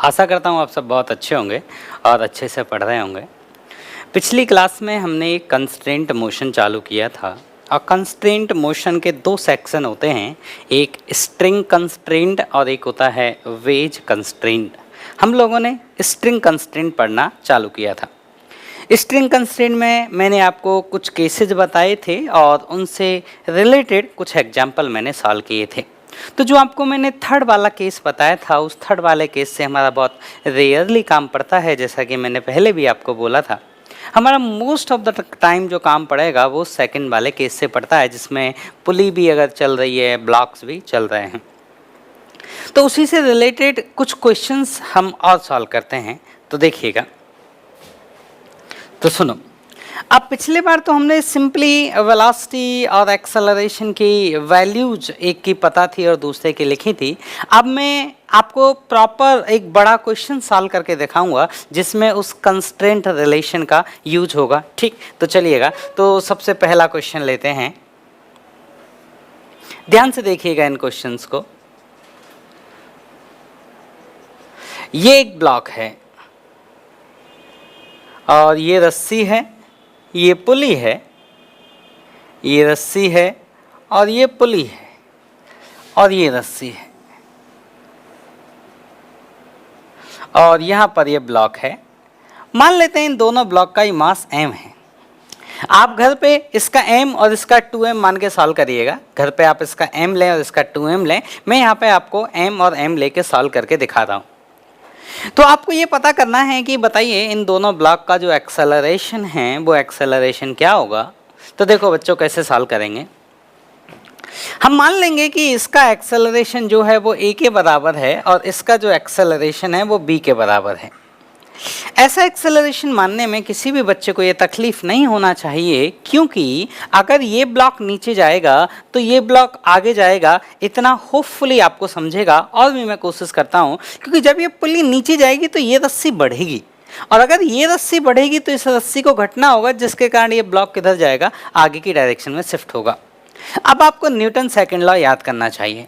आशा करता हूँ आप सब बहुत अच्छे होंगे और अच्छे से पढ़ रहे होंगे। पिछली क्लास में हमने एक कंस्ट्रेंट मोशन चालू किया था और कंस्ट्रेंट मोशन के दो सेक्शन होते हैं, एक स्ट्रिंग कंस्ट्रेंट और एक होता है वेज कंस्ट्रेंट। हम लोगों ने स्ट्रिंग कंस्ट्रेंट पढ़ना चालू किया था। स्ट्रिंग कंस्ट्रेंट में मैंने आपको कुछ केसेस बताए थे और उनसे रिलेटेड कुछ एग्जाम्पल मैंने सॉल्व किए थे। तो जो आपको मैंने थर्ड वाला केस बताया था, उस थर्ड वाले केस से हमारा बहुत रेयरली काम पड़ता है। जैसा कि मैंने पहले भी आपको बोला था, हमारा मोस्ट ऑफ द टाइम जो काम पड़ेगा वो सेकंड वाले केस से पड़ता है, जिसमें पुली भी अगर चल रही है, ब्लॉक्स भी चल रहे हैं। तो उसी से रिलेटेड कुछ क्वेश्चंस हम और सॉल्व करते हैं। तो देखिएगा, तो सुनो। अब पिछले बार तो हमने सिंपली वेलोसिटी और एक्सेलरेशन की वैल्यूज एक की पता थी और दूसरे की लिखी थी। अब मैं आपको प्रॉपर एक बड़ा क्वेश्चन सॉल्व करके दिखाऊंगा जिसमें उस कंस्ट्रेंट रिलेशन का यूज होगा। ठीक, तो चलिएगा, तो सबसे पहला क्वेश्चन लेते हैं। ध्यान से देखिएगा इन क्वेश्चंस को। ये एक ब्लॉक है और ये रस्सी है, ये पुली है, ये रस्सी है और ये पुली है और ये रस्सी है और यहाँ पर ये ब्लॉक है। मान लेते हैं इन दोनों ब्लॉक का ही मास m है। आप घर पे इसका m और इसका 2m मान के सॉल्व करिएगा। घर पे आप इसका m लें और इसका 2m लें। मैं यहाँ पे आपको m और m लेके सॉल्व करके दिखा रहा हूँ। तो आपको ये पता करना है कि बताइए इन दोनों ब्लॉक का जो एक्सेलरेशन है वो एक्सेलरेशन क्या होगा। तो देखो बच्चों, कैसे सॉल्व करेंगे। हम मान लेंगे कि इसका एक्सेलरेशन जो है वो a के बराबर है और इसका जो एक्सेलरेशन है वो b के बराबर है। ऐसा एक्सेलरेशन मानने में किसी भी बच्चे को ये तकलीफ नहीं होना चाहिए, क्योंकि अगर ये ब्लॉक नीचे जाएगा तो ये ब्लॉक आगे जाएगा। इतना होपफुली आपको समझेगा और भी मैं कोशिश करता हूँ, क्योंकि जब ये पुली नीचे जाएगी तो ये रस्सी बढ़ेगी और अगर ये रस्सी बढ़ेगी तो इस रस्सी को घटना होगा, जिसके कारण ये ब्लॉक किधर जाएगा, आगे की डायरेक्शन में शिफ्ट होगा। अब आपको न्यूटन सेकंड लॉ याद करना चाहिए।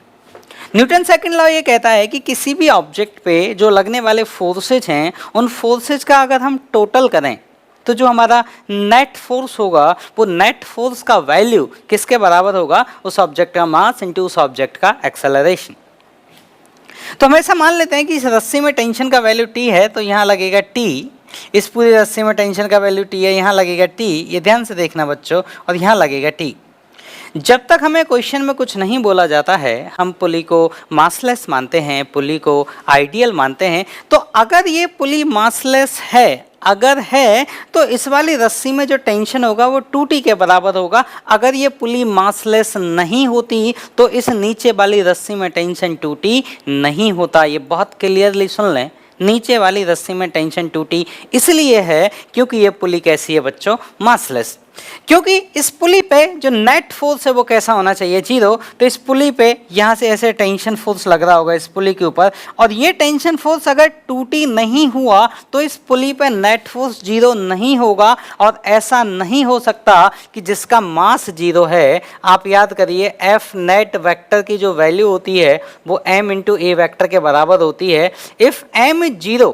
न्यूटन सेकंड लॉ ये कहता है कि किसी भी ऑब्जेक्ट पे जो लगने वाले फोर्सेज हैं, उन फोर्सेज का अगर हम टोटल करें तो जो हमारा नेट फोर्स होगा वो नेट फोर्स का वैल्यू किसके बराबर होगा, उस ऑब्जेक्ट का मास इंटू उस ऑब्जेक्ट का एक्सेलरेशन। तो हम ऐसा मान लेते हैं कि इस रस्सी में टेंशन का वैल्यू t है तो यहाँ लगेगा t। इस पूरी रस्सी में टेंशन का वैल्यू t है, यहाँ लगेगा t। ये ध्यान से देखना बच्चों, और यहाँ लगेगा t। जब तक हमें क्वेश्चन में कुछ नहीं बोला जाता है, हम पुली को मासलेस मानते हैं, पुली को आइडियल मानते हैं। तो अगर ये पुली मासलेस है, अगर है, तो इस वाली रस्सी में जो टेंशन होगा वो 2t के बराबर होगा। अगर ये पुली मासलेस नहीं होती तो इस नीचे वाली रस्सी में टेंशन 2t नहीं होता। ये बहुत क्लियरली सुन लें, नीचे वाली रस्सी में टेंशन 2t इसलिए है क्योंकि ये पुली कैसी है बच्चों, मासलेस। क्योंकि इस पुली पे जो नेट फोर्स है वो कैसा होना चाहिए, 0। तो इस पुली पे यहाँ से ऐसे टेंशन फोर्स लग रहा होगा इस पुली के ऊपर, और ये टेंशन फोर्स अगर 2t नहीं हुआ तो इस पुली पे नेट फोर्स 0 नहीं होगा। और ऐसा नहीं हो सकता कि जिसका मास 0 है। आप याद करिए, एफ नेट वेक्टर की जो वैल्यू होती है वो m इंटू ए वैक्टर के बराबर होती है। इफ m 0,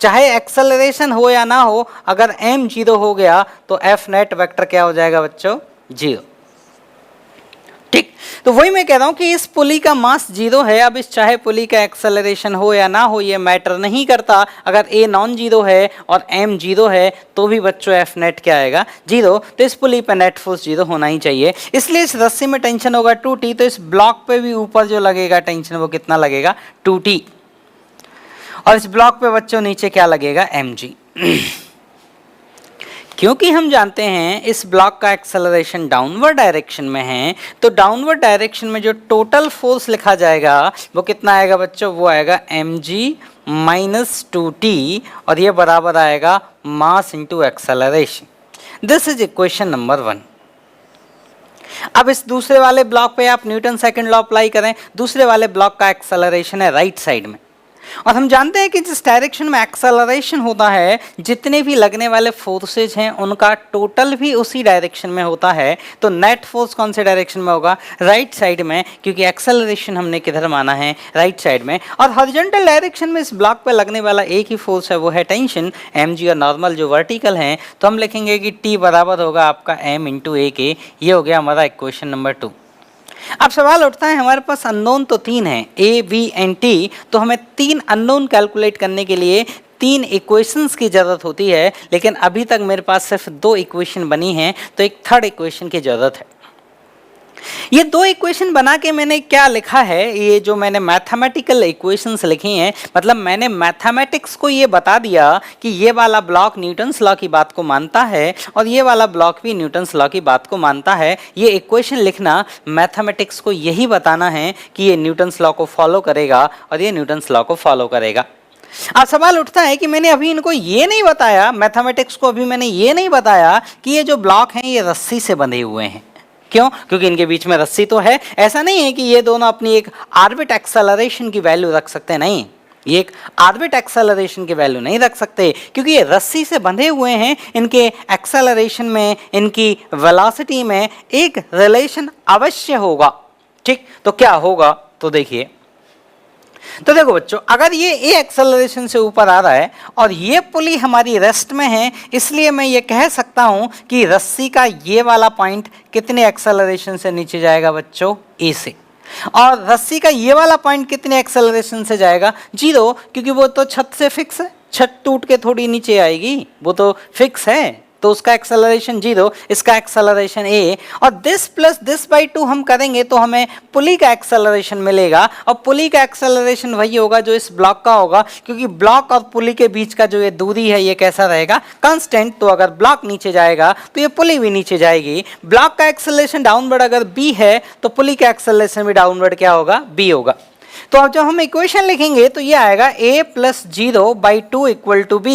चाहे एक्सेलरेशन हो या ना हो, अगर m 0 हो गया तो f नेट वेक्टर क्या हो जाएगा बच्चों, 0। ठीक, तो वही मैं कह रहा हूं कि इस पुली का मास 0 है। अब इस चाहे पुली का एक्सेलरेशन हो या ना हो, ये मैटर नहीं करता। अगर a नॉन 0 है और m 0 है तो भी बच्चों f नेट क्या आएगा, 0। तो इस पुली पे नेट फोर्स 0 होना ही चाहिए। इसलिए इस रस्सी में टेंशन होगा 2t, तो इस ब्लॉक पे भी ऊपर जो लगेगा टेंशन वो कितना लगेगा, 2t। और इस ब्लॉक पे बच्चों नीचे क्या लगेगा, mg। क्योंकि हम जानते हैं इस ब्लॉक का एक्सेलरेशन डाउनवर्ड डायरेक्शन में है, तो डाउनवर्ड डायरेक्शन में जो टोटल फोर्स लिखा जाएगा वो कितना आएगा बच्चों, वो आएगा mg माइनस 2t, और ये बराबर आएगा mass into acceleration. This is equation number 1। अब इस दूसरे वाले ब्लॉक पे आप न्यूटन सेकंड लॉ अप्लाई करें। दूसरे वाले ब्लॉक का एक्सेलरेशन है राइट साइड में, और हम जानते हैं कि जिस डायरेक्शन में एक्सेलरेशन होता है, जितने भी लगने वाले फोर्सेज हैं उनका टोटल भी उसी डायरेक्शन में होता है। तो नेट फोर्स कौन से डायरेक्शन में होगा? राइट साइड में, क्योंकि एक्सेलरेशन हमने किधर माना है? राइट साइड में। और हॉरिजॉन्टल डायरेक्शन में इस ब्लॉक पर लगने वाला एक ही फोर्स है, वो है टेंशन mg, और नॉर्मल जो वर्टिकल है तो हम लिखेंगे कि T बराबर होगा आपका m इंटू ए के। ये हो गया हमारा इक्वेशन नंबर 2। अब सवाल उठता है, हमारे पास अननोन तो 3 हैं, ए बी एंड टी, तो हमें 3 अननोन कैलकुलेट करने के लिए 3 इक्वेशंस की ज़रूरत होती है, लेकिन अभी तक मेरे पास सिर्फ 2 इक्वेशन बनी हैं, तो एक थर्ड इक्वेशन की ज़रूरत है। ये 2 इक्वेशन बना के मैंने क्या लिखा है, ये जो मैंने मैथमेटिकल इक्वेशंस लिखी हैं, मतलब मैंने मैथमेटिक्स को ये बता दिया कि ये वाला ब्लॉक न्यूटन्स लॉ की बात को मानता है और ये वाला ब्लॉक भी न्यूटन्स लॉ की बात को मानता है। ये इक्वेशन लिखना मैथमेटिक्स को यही बताना है कि ये न्यूटन्स लॉ को फॉलो करेगा और ये न्यूटन्स लॉ को फॉलो करेगा। अब सवाल उठता है कि मैंने अभी इनको ये नहीं बताया, मैथमेटिक्स को अभी मैंने ये नहीं बताया कि ये जो ब्लॉक हैं ये रस्सी से बंधे हुए हैं। क्यों? क्योंकि इनके बीच में रस्सी तो है। ऐसा नहीं है कि ये दोनों अपनी एक ऑर्बिट एक्सेलरेशन की वैल्यू रख सकते हैं, नहीं, ये एक ऑर्बिट एक्सेलरेशन की वैल्यू नहीं रख सकते, क्योंकि ये रस्सी से बंधे हुए हैं। इनके एक्सेलरेशन में, इनकी वेलोसिटी में एक रिलेशन अवश्य होगा। ठीक, तो क्या होगा? तो देखिए, तो देखो बच्चों, अगर ये ए एक्सेलरेशन से ऊपर आ रहा है और ये पुली हमारी रेस्ट में है, इसलिए मैं ये कह सकता हूं कि रस्सी का ये वाला पॉइंट कितने एक्सेलरेशन से नीचे जाएगा बच्चों? ए से। और रस्सी का ये वाला पॉइंट कितने एक्सेलरेशन से जाएगा? 0, क्योंकि वो तो छत से फिक्स है, छत टूट के थोड़ी नीचे आएगी, वो तो फिक्स है, तो उसका एक्सेलरेशन 0, इसका एक्सेलरेशन a। और दिस प्लस दिस बाई 2 हम करेंगे तो हमें पुली का एक्सेलरेशन मिलेगा, और पुली का एक्सेलरेशन वही होगा जो इस ब्लॉक का होगा, क्योंकि ब्लॉक और पुली के बीच का जो ये दूरी है ये कैसा रहेगा? कांस्टेंट। तो अगर ब्लॉक नीचे जाएगा तो ये पुली भी नीचे जाएगी। ब्लॉक का एक्सेलरेशन डाउनवर्ड अगर b है तो पुली का एक्सेलरेशन भी डाउनवर्ड क्या होगा? b होगा। तो अब जब हम इक्वेशन लिखेंगे तो ये आएगा a plus 0/2 equal to b,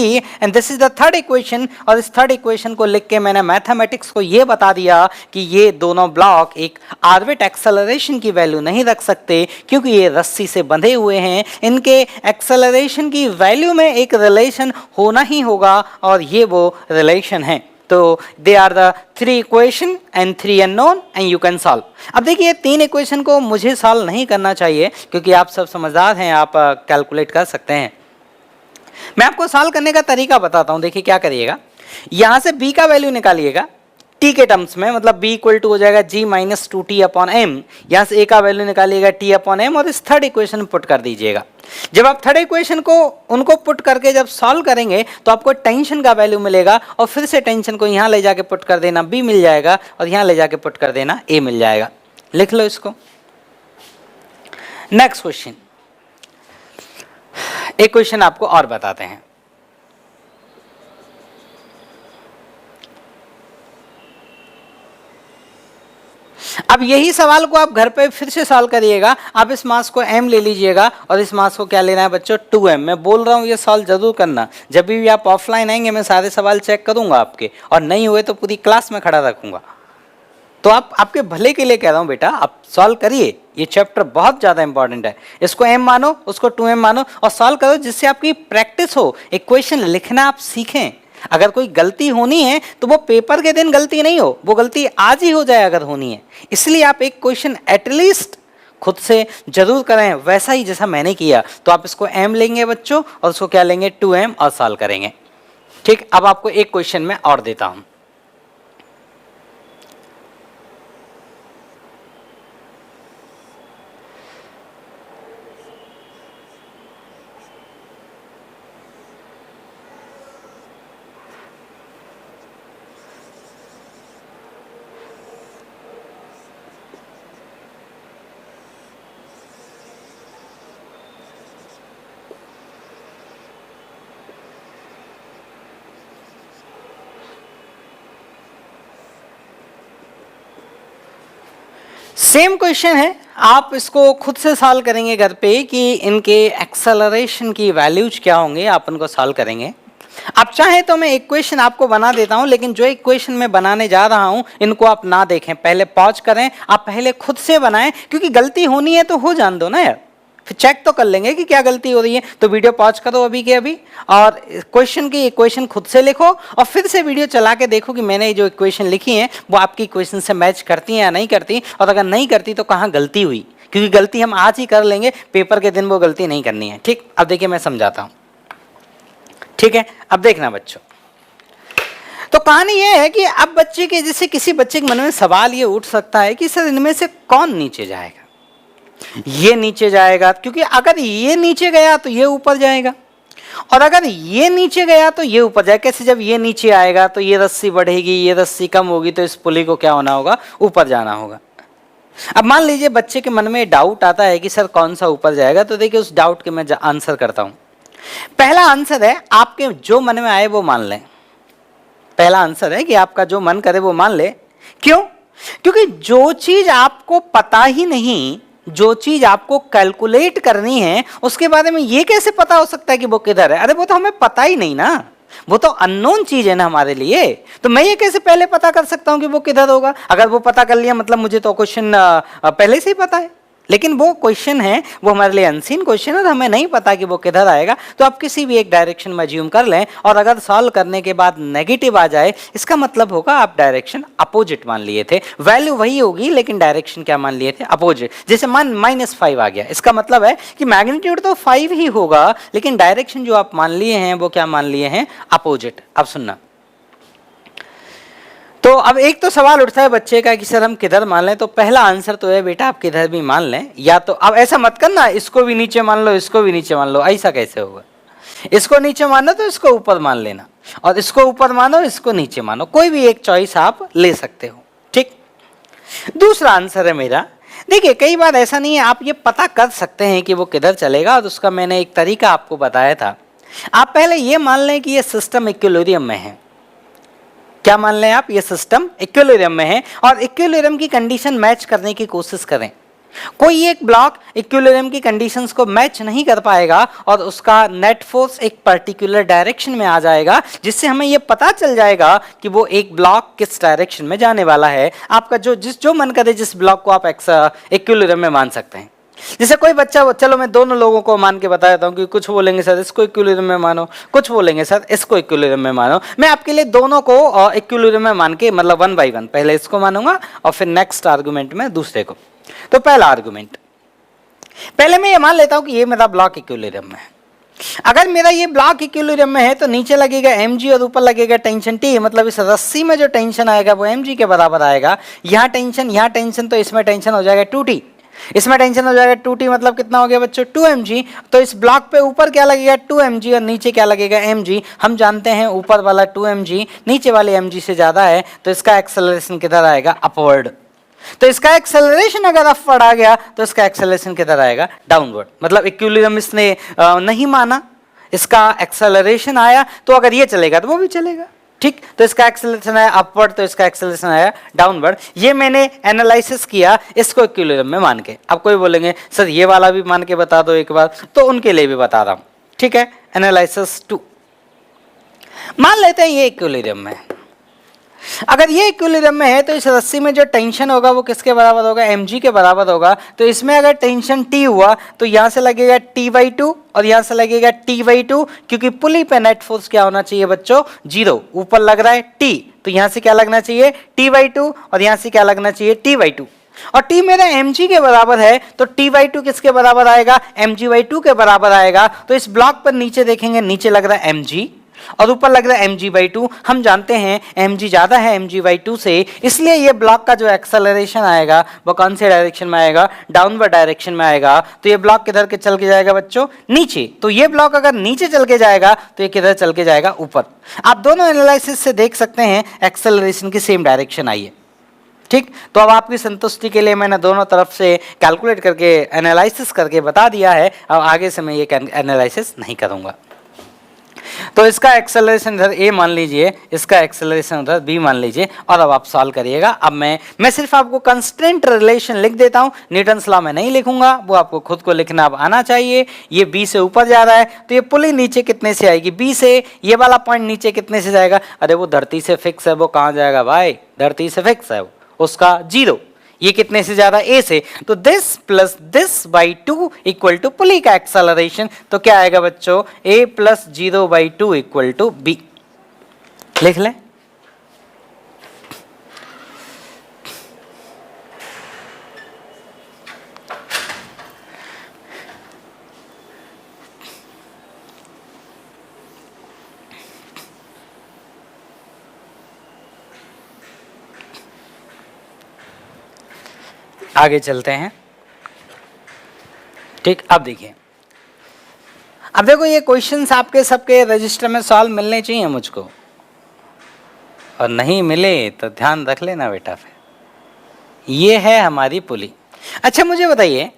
and this is the third equation. और इस थर्ड इक्वेशन को लिख के मैंने मैथमेटिक्स को ये बता दिया कि ये दोनों ब्लॉक एक ऑर्बिट एक्सेलरेशन की वैल्यू नहीं रख सकते, क्योंकि ये रस्सी से बंधे हुए हैं। इनके एक्सेलरेशन की वैल्यू में एक रिलेशन होना ही होगा, और ये वो रिलेशन है। तो they are the 3 equation and 3 unknown and you can solve. अब देखिए, 3 इक्वेशन को मुझे सॉल्व नहीं करना चाहिए, क्योंकि आप सब समझदार हैं, आप कैलकुलेट कर सकते हैं। मैं आपको सॉल्व करने का तरीका बताता हूं। देखिए क्या करिएगा, यहां से b का वैल्यू निकालिएगा t के टर्म्स में, मतलब b इक्वल टू हो जाएगा g minus 2t upon m। यहां से a का वैल्यू निकालिएगा t अपॉन m, और इस थर्ड इक्वेशन में पुट कर दीजिएगा। जब आप थर्ड इक्वेशन को उनको पुट करके जब सॉल्व करेंगे तो आपको टेंशन का वैल्यू मिलेगा, और फिर से टेंशन को यहां ले जाके पुट कर देना b मिल जाएगा, और यहां ले जाके पुट कर देना a मिल जाएगा। लिख लो इसको। नेक्स्ट क्वेश्चन, एक क्वेश्चन आपको और बताते हैं। अब यही सवाल को आप घर पे फिर से सॉल्व करिएगा। आप इस मास को m ले लीजिएगा, और इस मास को क्या लेना है बच्चों? 2m। मैं बोल रहा हूँ ये सॉल्व जरूर करना। जब भी आप ऑफलाइन आएंगे मैं सारे सवाल चेक करूंगा आपके, और नहीं हुए तो पूरी क्लास में खड़ा रखूंगा। तो आप आपके भले के लिए कह रहा हूँ बेटा, आप सॉल्व करिए। ये चैप्टर बहुत ज्यादा इंपॉर्टेंट है। इसको m मानो, उसको 2m मानो, और सॉल्व करो, जिससे आपकी प्रैक्टिस हो। इक्वेशन लिखना आप सीखें। अगर कोई गलती होनी है तो वो पेपर के दिन गलती नहीं हो, वो गलती आज ही हो जाए अगर होनी है। इसलिए आप एक क्वेश्चन एटलीस्ट खुद से जरूर करें, वैसा ही जैसा मैंने किया। तो आप इसको m लेंगे बच्चों, और उसको क्या लेंगे? 2m, और सॉल्व करेंगे। ठीक, अब आपको एक क्वेश्चन में और देता हूं। सेम क्वेश्चन है, आप इसको खुद से सॉल्व करेंगे घर पे कि इनके एक्सेलरेशन की वैल्यूज क्या होंगे, आप उनको सॉल्व करेंगे। आप चाहे तो मैं इक्वेशन आपको बना देता हूं, लेकिन जो इक्वेशन मैं बनाने जा रहा हूं इनको आप ना देखें, पहले पॉज करें, आप पहले खुद से बनाएं, क्योंकि गलती होनी है तो हो जान दो ना यार। फिर चेक तो कर लेंगे कि क्या गलती हो रही है। तो वीडियो पॉज करो अभी के अभी और क्वेश्चन की इक्वेशन खुद से लिखो और फिर से वीडियो चला के देखो कि मैंने जो इक्वेशन लिखी है वो आपकी इक्वेशन से मैच करती है या नहीं करती, और अगर नहीं करती तो कहाँ गलती हुई, क्योंकि गलती हम आज ही कर लेंगे, पेपर के दिन वो गलती नहीं करनी है। ठीक, अब देखिए मैं समझाता हूँ। ठीक है, अब देखना बच्चों, तो कहानी ये है कि अब बच्चे के, जैसे किसी बच्चे के मन में सवाल ये उठ सकता है कि सर इनमें से कौन नीचे जाएगा, ये नीचे जाएगा, क्योंकि अगर ये नीचे गया तो ये ऊपर जाएगा, और अगर ये नीचे गया तो ये ऊपर जाएगा। कैसे? जब ये नीचे आएगा तो ये रस्सी बढ़ेगी, ये रस्सी कम होगी, तो इस पुली को क्या होना होगा, ऊपर जाना होगा। अब मान लीजिए बच्चे के मन में डाउट आता है कि सर कौन सा ऊपर जाएगा, तो देखिए उस डाउट के मैं आंसर करता हूं। पहला आंसर है आपके जो मन में आए वो मान लें। पहला आंसर है कि आपका जो मन करे वो मान ले। क्यों? क्योंकि जो चीज आपको पता ही नहीं, जो चीज आपको कैलकुलेट करनी है, उसके बारे में ये कैसे पता हो सकता है कि वो किधर है? अरे वो तो हमें पता ही नहीं ना, वो तो अननोन चीज है ना हमारे लिए। तो मैं ये कैसे पहले पता कर सकता हूं कि वो किधर होगा? अगर वो पता कर लिया मतलब मुझे तो क्वेश्चन पहले से ही पता है, लेकिन वो क्वेश्चन है वो हमारे लिए अनसीन क्वेश्चन है, तो हमें नहीं पता कि वो किधर आएगा। तो आप किसी भी एक डायरेक्शन में अज्यूम कर लें, और अगर सॉल्व करने के बाद नेगेटिव आ जाए, इसका मतलब होगा आप डायरेक्शन अपोजिट मान लिए थे। वैल्यू वही होगी लेकिन डायरेक्शन क्या मान लिए थे? अपोजिट। जैसे मान -5 आ गया, इसका मतलब है कि मैग्नीट्यूड तो 5 ही होगा, लेकिन डायरेक्शन जो आप मान लिए हैं वो क्या मान लिए हैं? अपोजिट। अब सुनना, तो अब एक तो सवाल उठता है बच्चे का कि सर हम किधर मान लें। तो पहला आंसर तो है बेटा आप किधर भी मान लें, या तो अब ऐसा मत करना इसको भी नीचे मान लो, इसको भी नीचे मान लो, ऐसा कैसे होगा? इसको नीचे मानो तो इसको ऊपर मान लेना, और इसको ऊपर मानो इसको नीचे मानो, कोई भी एक चॉइस आप ले सकते हो। ठीक, दूसरा आंसर है मेरा, देखिए कई बार ऐसा नहीं है, आप ये पता कर सकते हैं कि वो किधर चलेगा, और उसका मैंने एक तरीका आपको बताया था। आप पहले ये मान लें कि ये सिस्टम इक्विलिब्रियम में है। क्या मान लें आप? ये सिस्टम इक्विलिब्रियम में है, और इक्विलिब्रियम की कंडीशन मैच करने की कोशिश करें। कोई एक ब्लॉक इक्विलिब्रियम की कंडीशंस को मैच नहीं कर पाएगा और उसका नेट फोर्स एक पर्टिकुलर डायरेक्शन में आ जाएगा, जिससे हमें यह पता चल जाएगा कि वो एक ब्लॉक किस डायरेक्शन में जाने वाला है। आपका जो मन करे जिस ब्लॉक को आप इक्विलिब्रियम में मान सकते हैं। जैसे कोई बच्चा, चलो मैं दोनों लोगों को मान के बता देता हूँ कि कुछ बोलेंगे सर इसको इक्विलिब्रियम में मानो, कुछ बोलेंगे सर इसको इक्विलिब्रियम में मानो। मैं आपके लिए दोनों को इक्विलिब्रियम में मान के, मतलब 1 by 1, पहले इसको मानूंगा और फिर नेक्स्ट आर्गुमेंट में दूसरे को। तो पहला आर्गुमेंट, पहले मैं ये मान लेता हूं कि ये मेरा ब्लॉक इक्विलिब्रियम में है। अगर मेरा ये ब्लॉक इक्विलिब्रियम में है तो नीचे लगेगा mg और ऊपर लगेगा टेंशन T, मतलब इस रस्सी में जो टेंशन आएगा वो mg के बराबर आएगा। यहाँ टेंशन तो इसमें टेंशन हो जाएगा 2T, इसमें टेंशन हो जाएगा 2T, मतलब कितना हो गया बच्चों? 2mg। तो इस ब्लॉक पे ऊपर क्या लगेगा? 2mg, और नीचे क्या लगेगा? mg। हम जानते हैं ऊपर वाला 2mg नीचे वाले mg से ज्यादा है, तो इसका एक्सेलरेशन किधर आएगा? अपवर्ड। तो इसका एक्सेलरेशन अगर अपवर्ड आ गया तो इसका एक्सेलरेशन किधर आएगा? डाउनवर्ड। मतलब इक्विलिब्रियम इसने नहीं माना, इसका एक्सेलरेशन आया, तो अगर ये चलेगा तो वो भी चलेगा। ठीक, तो इसका एक्सेलरेशन आया अपवर्ड, तो इसका एक्सेलरेशन आया डाउनवर्ड। ये मैंने एनालिसिस किया इसको इक्विलिब्रियम में मान के। अब कोई बोलेंगे सर ये वाला भी मान के बता दो एक बार, तो उनके लिए भी बता रहा हूं। ठीक है, एनालिसिस 2 मान लेते हैं ये इक्विलिब्रियम में। अगर ये इक्विलिब्रियम में है तो इस रस्सी में जो टेंशन होगा वो किसके बराबर होगा? mg के बराबर होगा। तो इसमें अगर टेंशन T हुआ तो यहां से लगेगा T/2 और यहां से लगेगा T/2, क्योंकि पुली पे नेट फोर्स क्या होना चाहिए बच्चों? 0। ऊपर लग रहा है T, तो यहां से क्या लगना चाहिए? T/2, और यहां से क्या लगना चाहिए? T/2। और T मेरा mg के बराबर है तो T/2 किसके बराबर आएगा? mg/2 के बराबर आएगा। तो इस ब्लॉक पर नीचे देखेंगे, नीचे लग रहा है mg और ऊपर लग रहा है mg/2। हम जानते हैं mg ज्यादा है mg/2 से, इसलिए ये ब्लॉक का जो एक्सेलरेशन आएगा वो कौन से डायरेक्शन में आएगा? डाउनवर्ड डायरेक्शन में आएगा। तो ये ब्लॉक किधर के चल के जाएगा बच्चों? नीचे। तो ये ब्लॉक अगर नीचे चल के जाएगा तो ये किधर चल के जाएगा? ऊपर। आप दोनों एनालिसिस से देख सकते हैं एक्सेलरेशन की सेम डायरेक्शन आई है। ठीक, तो अब आपकी संतुष्टि के लिए मैंने दोनों तरफ से कैलकुलेट करके एनालिसिस करके बता दिया है। अब आगे से मैं ये एनालिसिस नहीं करूंगा। तो इसका एक्सेलरेशन इधर a मान लीजिए, इसका एक्सेलरेशन उधर b मान लीजिए, और अब आप सॉल्व करिएगा। अब मैं सिर्फ आपको कंस्टेंट रिलेशन लिख देता हूं, न्यूटन्स लॉ में नहीं लिखूंगा, वो आपको खुद को लिखना अब आना चाहिए। ये b से ऊपर जा रहा है तो ये पुली नीचे कितने से आएगी? b से। ये वाला पॉइंट नीचे कितने से जाएगा? अरे वो धरती से फिक्स है, वो कहाँ जाएगा भाई? धरती से फिक्स है वो, उसका 0। ये कितने से ज्यादा, ए से, तो this plus this by 2 equal to pulley का एक्सेलरेशन, तो क्या आएगा बच्चों, A plus 0/2 equal to B. लिख लें। आगे चलते हैं। ठीक, अब देखिए, अब देखो ये क्वेश्चंस आपके सबके रजिस्टर में सॉल्व मिलने चाहिए मुझको, और नहीं मिले तो ध्यान रख लेना बेटा। फिर ये है हमारी पुली। अच्छा मुझे बताइए,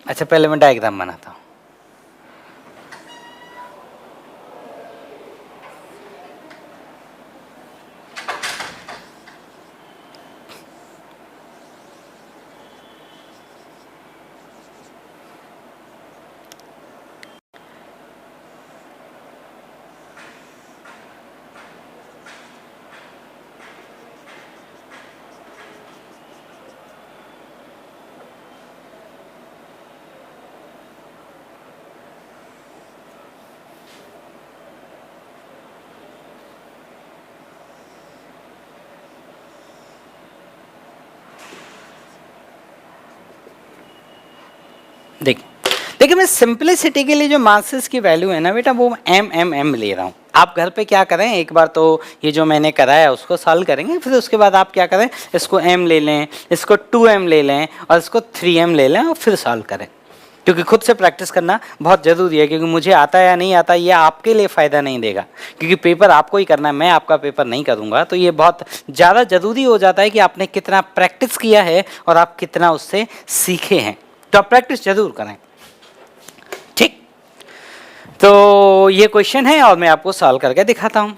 अच्छा पहले मैं डायग्राम बनाता हूँ। देखिए मैं सिंपलिसिटी के लिए जो मासेस की वैल्यू है ना बेटा, वो एम ले रहा हूँ। आप घर पे क्या करें, एक बार तो ये जो मैंने कराया उसको सॉल्व करेंगे, फिर उसके बाद आप क्या करें, इसको m ले लें, इसको 2m ले लें और इसको 3m ले लें और फिर सॉल्व करें, क्योंकि खुद से प्रैक्टिस करना बहुत ज़रूरी है। क्योंकि मुझे आता है या नहीं आता ये आपके लिए फ़ायदा नहीं देगा, क्योंकि पेपर आपको ही करना है, मैं आपका पेपर नहीं करूँगा। तो ये बहुत ज़्यादा ज़रूरी हो जाता है कि आपने कितना प्रैक्टिस किया है और आप कितना उससे सीखे हैं। तो आप प्रैक्टिस जरूर करें। ठीक, तो ये क्वेश्चन है और मैं आपको सॉल्व करके दिखाता हूं।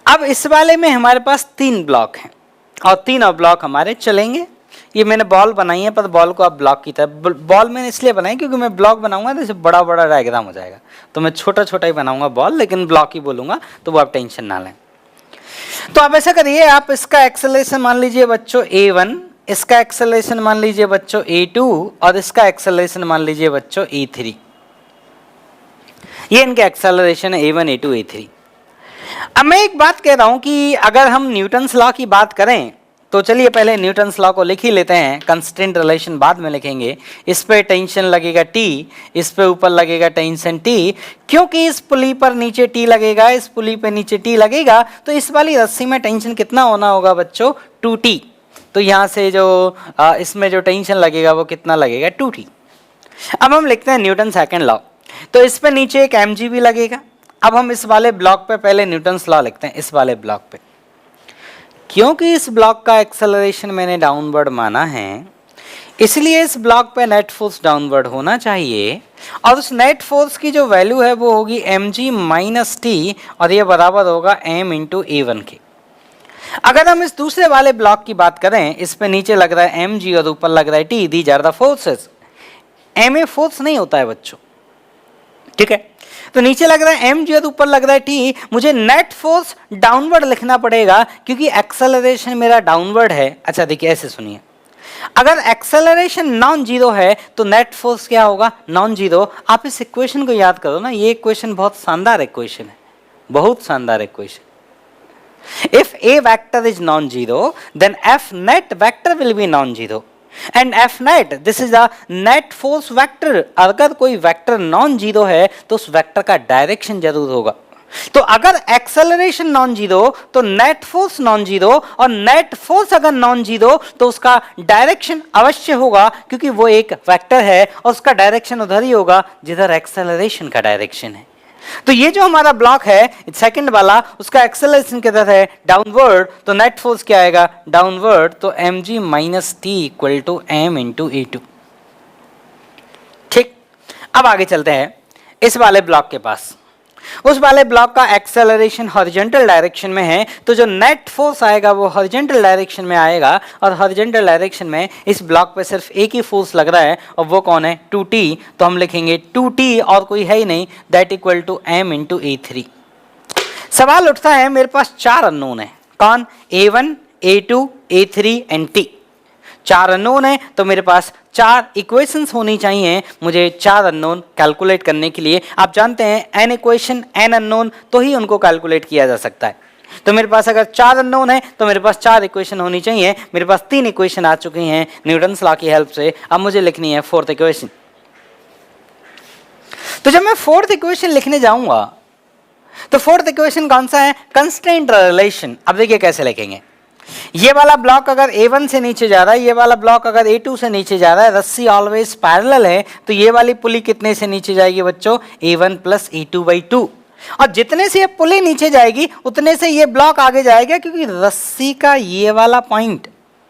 अब इस वाले में हमारे पास 3 ब्लॉक हैं और 3 ब्लॉक हमारे चलेंगे। ये मैंने बॉल बनाई है, पर बॉल को आप ब्लॉक की तरह, बॉल मैंने इसलिए बनाई क्योंकि मैं ब्लॉक बनाऊंगा तो इसे बड़ा बड़ा डायग्राम हो जाएगा, तो मैं छोटा छोटा ही बनाऊंगा बॉल, लेकिन ब्लॉक ही बोलूंगा, तो वो आप टेंशन ना लें। तो आप ऐसा करिए, आप इसका एक्सेलरेशन मान लीजिए बच्चों a1, इसका एक्सेलरेशन मान लीजिए बच्चों a2 और इसका एक्सेलरेशन मान लीजिए बच्चों a3। ये इनके एक्सेलरेशन है a1, a2, a3। अब मैं एक बात कह रहा हूं कि अगर हम न्यूटन्स लॉ की बात करें तो चलिए पहले न्यूटन्स लॉ को लिख ही लेते हैं, कंस्टेंट रिलेशन बाद में लिखेंगे। इस पे टेंशन लगेगा T, इस पे ऊपर लगेगा टेंशन T, क्योंकि इस पुली पर नीचे T लगेगा, इस पुली पे नीचे T लगेगा, तो इस वाली रस्सी में टेंशन कितना होना होगा बच्चों, 2T। तो यहाँ से जो इसमें जो टेंशन लगेगा वो कितना लगेगा, 2T। अब हम लिखते हैं न्यूटन सेकेंड लॉ, तो इस पे नीचे एक mg भी लगेगा। अब हम इस वाले ब्लॉक पे पहले न्यूटन्स लॉ लिखते हैं, इस वाले ब्लॉक पे, क्योंकि इस ब्लॉक का एक्सेलरेशन मैंने डाउनवर्ड माना है, इसलिए इस ब्लॉक पे नेट फोर्स डाउनवर्ड होना चाहिए, और उस नेट फोर्स की जो वैल्यू है वो होगी mg माइनस टी, और ये बराबर होगा m इंटू a1 के। अगर हम इस दूसरे वाले ब्लॉक की बात करें, इस पे नीचे लग रहा है mg और ऊपर लग रहा है t, these are the forces. ma force नहीं होता है बच्चों, ठीक है। तो नीचे लग रहा है mg और ऊपर लग रहा है t, मुझे नेट फोर्स डाउनवर्ड लिखना पड़ेगा क्योंकि एक्सेलरेशन मेरा डाउनवर्ड है। अच्छा देखिए ऐसे सुनिए, अगर एक्सेलरेशन नॉन जीरो है तो नेट फोर्स क्या होगा, नॉन जीरो। आप इस इक्वेशन को याद करो ना, ये इक्वेशन बहुत शानदार इक्वेशन है, बहुत शानदार equation. If a vector is non-zero, then f net vector will be non-zero. And F net, this is the net force vector. अगर कोई वेक्टर नॉन जीरो है तो उस वेक्टर का डायरेक्शन जरूर होगा। तो अगर एक्सेलरेशन नॉन जीरो तो नेट फोर्स नॉन जीरो, और नेट फोर्स अगर नॉन जीरो तो उसका डायरेक्शन अवश्य होगा, क्योंकि वो एक वेक्टर है और उसका डायरेक्शन उधर ही होगा जिधर एक्सेलरेशन का डायरेक्शन है। तो ये जो हमारा ब्लॉक है सेकंड वाला, उसका एक्सेलरेशन किधर है, डाउनवर्ड, तो नेट फोर्स क्या आएगा, डाउनवर्ड, तो mg minus T equal to m into a2। ठीक, अब आगे चलते हैं इस वाले ब्लॉक के पास। उस वाले ब्लॉक का एक्सेलरेशन हॉरिजॉन्टल डायरेक्शन में है, तो जो नेट फोर्स आएगा वो हॉरिजॉन्टल डायरेक्शन में आएगा, और हॉरिजॉन्टल डायरेक्शन में इस ब्लॉक पे सिर्फ एक ही फोर्स लग रहा है, और वो कौन है, 2t। तो हम लिखेंगे 2t और कोई है ही नहीं, that equal to m into a3। सवाल उठता है, मेरे पास 4 अननोन है, कौन, a1, a2, a3 and t। 4 unknown है तो मेरे पास 4 इक्वेशंस होनी चाहिए मुझे 4 अननोन कैलकुलेट करने के लिए। आप जानते हैं n इक्वेशन n अननोन तो ही उनको कैलकुलेट किया जा सकता है। तो मेरे पास अगर 4 अननोन है तो मेरे पास 4 इक्वेशन होनी चाहिए। मेरे पास 3 इक्वेशन आ चुकी हैं न्यूटन्स लॉ की हेल्प से। अब मुझे लिखनी है 4th इक्वेशन। तो जब मैं 4th इक्वेशन लिखने जाऊंगा तो 4th इक्वेशन कौन सा है? Constraint relation. अब देखिए कैसे लिखेंगे। ये वाला ब्लॉक अगर A1 से नीचे जा रहा है, ये वाला ब्लॉक अगर A2 से नीचे जा रहा है, रस्सी ऑलवेज पैरेलल है, तो ये वाली पुली कितने से नीचे जाएगी बच्चों? A1 plus A2/2। और जितने से ये पुली नीचे जाएगी उतने से ये ब्लॉक आगे जाएगा, क्योंकि रस्सी का ये वाला पॉइंट,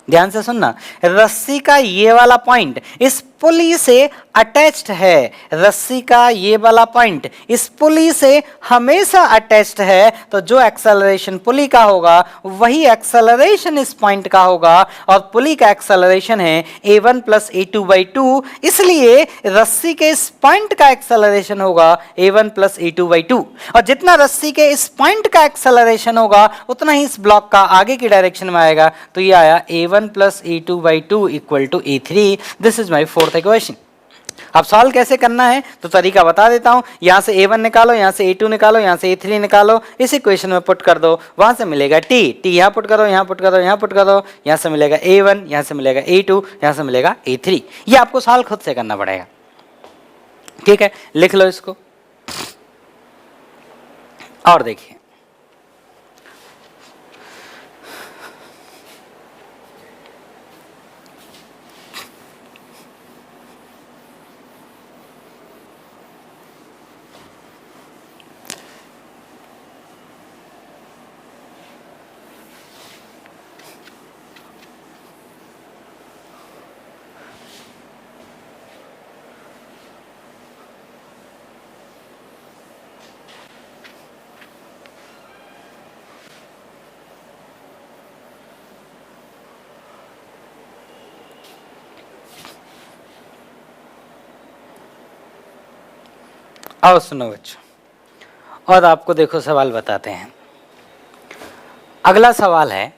ध्यान से सुनना, रस्सी का ये वाला पॉइंट इस पुली से अटैच्ड है। रस्सी का ये वाला पॉइंट इस पुली से हमेशा अटैच्ड है। तो जो एक्सेलरेशन पुली का होगा वही एक्सेलरेशन इस पॉइंट का होगा। और पुली का एक्सेलरेशन है A1 प्लस A2/2, इसलिए रस्सी के इस पॉइंट का एक्सेलरेशन होगा A1 प्लस A2/2। और जितना रस्सी के इस पॉइंट का एक्सेलरेशन होगा उतना ही इस ब्लॉक का आगे की डायरेक्शन में आएगा। तो ये आया A1 plus A2/2 equal to A3। This is my 4th equation. अब सॉल्व कैसे करना है तो तरीका बता देता हूं। यहां से A1 निकालो, यहां से A2 निकालो, यहां से A3 निकालो, इस इक्वेशन में पुट कर दो, वहां से मिलेगा T। यहां पुट करो, यहां पुट करो, यहां पुट करो, यहां से मिलेगा A1, यहां से मिलेगा A2, यहां से मिलेगा A3। ये आपको सॉल्व खुद से करना पड़ेगा। ठीक है, लिख लो इसको और देखिए। आओ सुनो बच्चों, और आपको देखो सवाल बताते हैं। अगला सवाल है,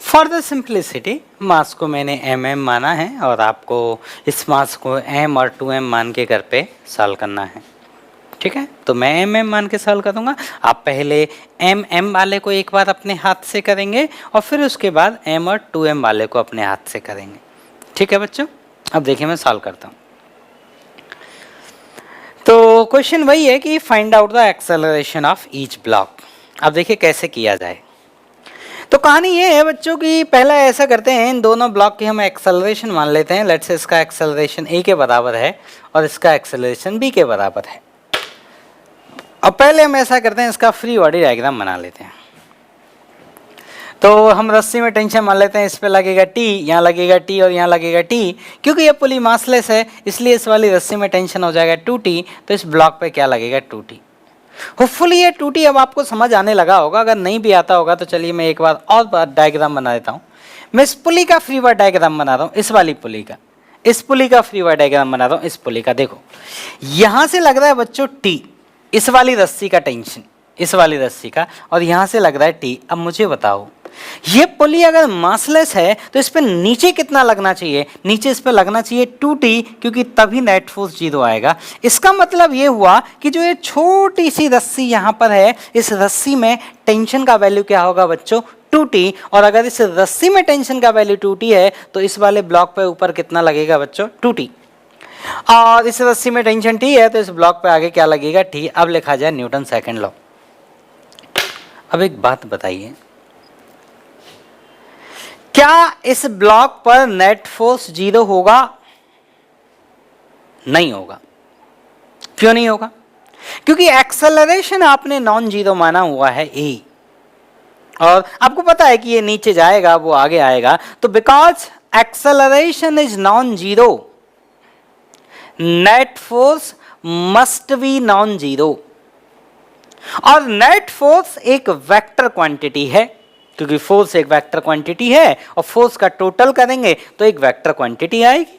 फॉर द सिंप्लिसिटी मास को मैंने mm माना है और आपको इस मास को m और 2m मान के घर पे सॉल्व करना है। ठीक है, तो मैं mm मान के सॉल्व करूँगा। आप पहले m वाले को एक बार अपने हाथ से करेंगे और फिर उसके बाद m और 2m वाले को अपने हाथ से करेंगे। ठीक है बच्चों, अब देखिए मैं सॉल्व करता हूँ। तो क्वेश्चन वही है कि find out the acceleration of each block. अब देखिए कैसे किया जाए। तो कहानी ये है बच्चों की, पहला ऐसा करते हैं, इन दोनों ब्लॉक की हम एक्सेलरेशन मान लेते हैं। लेट्स से इसका एक्सेलरेशन a के बराबर है और इसका एक्सेलरेशन b के बराबर है। अब पहले हम ऐसा करते हैं, इसका फ्री बॉडी डायग्राम बना लेते हैं। तो हम रस्सी में टेंशन मान लेते हैं, इस पे लगेगा T, यहाँ लगेगा T और यहाँ लगेगा T। क्योंकि ये पुली मासलेस है इसलिए इस वाली रस्सी में टेंशन हो जाएगा 2T, तो इस ब्लॉक पे क्या लगेगा 2T। होपफुली ये 2T अब आपको समझ आने लगा होगा। अगर नहीं भी आता होगा तो चलिए मैं एक बार और डायग्राम बना देता हूँ। मैं इस पुली का फ्री बॉडी डायग्राम बना रहा हूँ, इस वाली पुली का, इस पुली का फ्री बॉडी डायग्राम बना रहा हूँ, इस पुली का। देखो यहाँ से लग रहा है बच्चों T, इस वाली रस्सी का टेंशन, इस वाली रस्सी का, और यहाँ से लग रहा है T। अब मुझे बताओ, ये पुली अगर मासलेस है तो इस पे नीचे कितना लगना चाहिए? नीचे इस पे लगना चाहिए 2T, क्योंकि तभी नेट फोर्स 0 आएगा। इसका मतलब ये हुआ कि जो ये छोटी सी रस्सी यहाँ पर है, इस रस्सी में टेंशन का वैल्यू क्या होगा बच्चों? 2T। और अगर इस रस्सी में टेंशन का वैल्यू 2T है तो इस वाले ब्लॉक पे ऊपर कितना लगेगा बच्चों? 2T। और इस रस्सी में टेंशन T है तो इस ब्लॉक पे आगे क्या लगेगा? T। अब लिखा जाए न्यूटन सेकंड लॉ। अब एक बात बताइए, क्या इस ब्लॉक पर नेट फोर्स 0 होगा? नहीं होगा। क्यों नहीं होगा? क्योंकि एक्सेलरेशन आपने नॉन जीरो माना हुआ है ए, और आपको पता है कि ये नीचे जाएगा वो आगे आएगा, तो because acceleration is non zero, net force must be non zero. और नेट फोर्स एक वेक्टर क्वांटिटी है, क्योंकि फोर्स एक वेक्टर क्वांटिटी है, और फोर्स का टोटल करेंगे तो एक वेक्टर क्वांटिटी आएगी।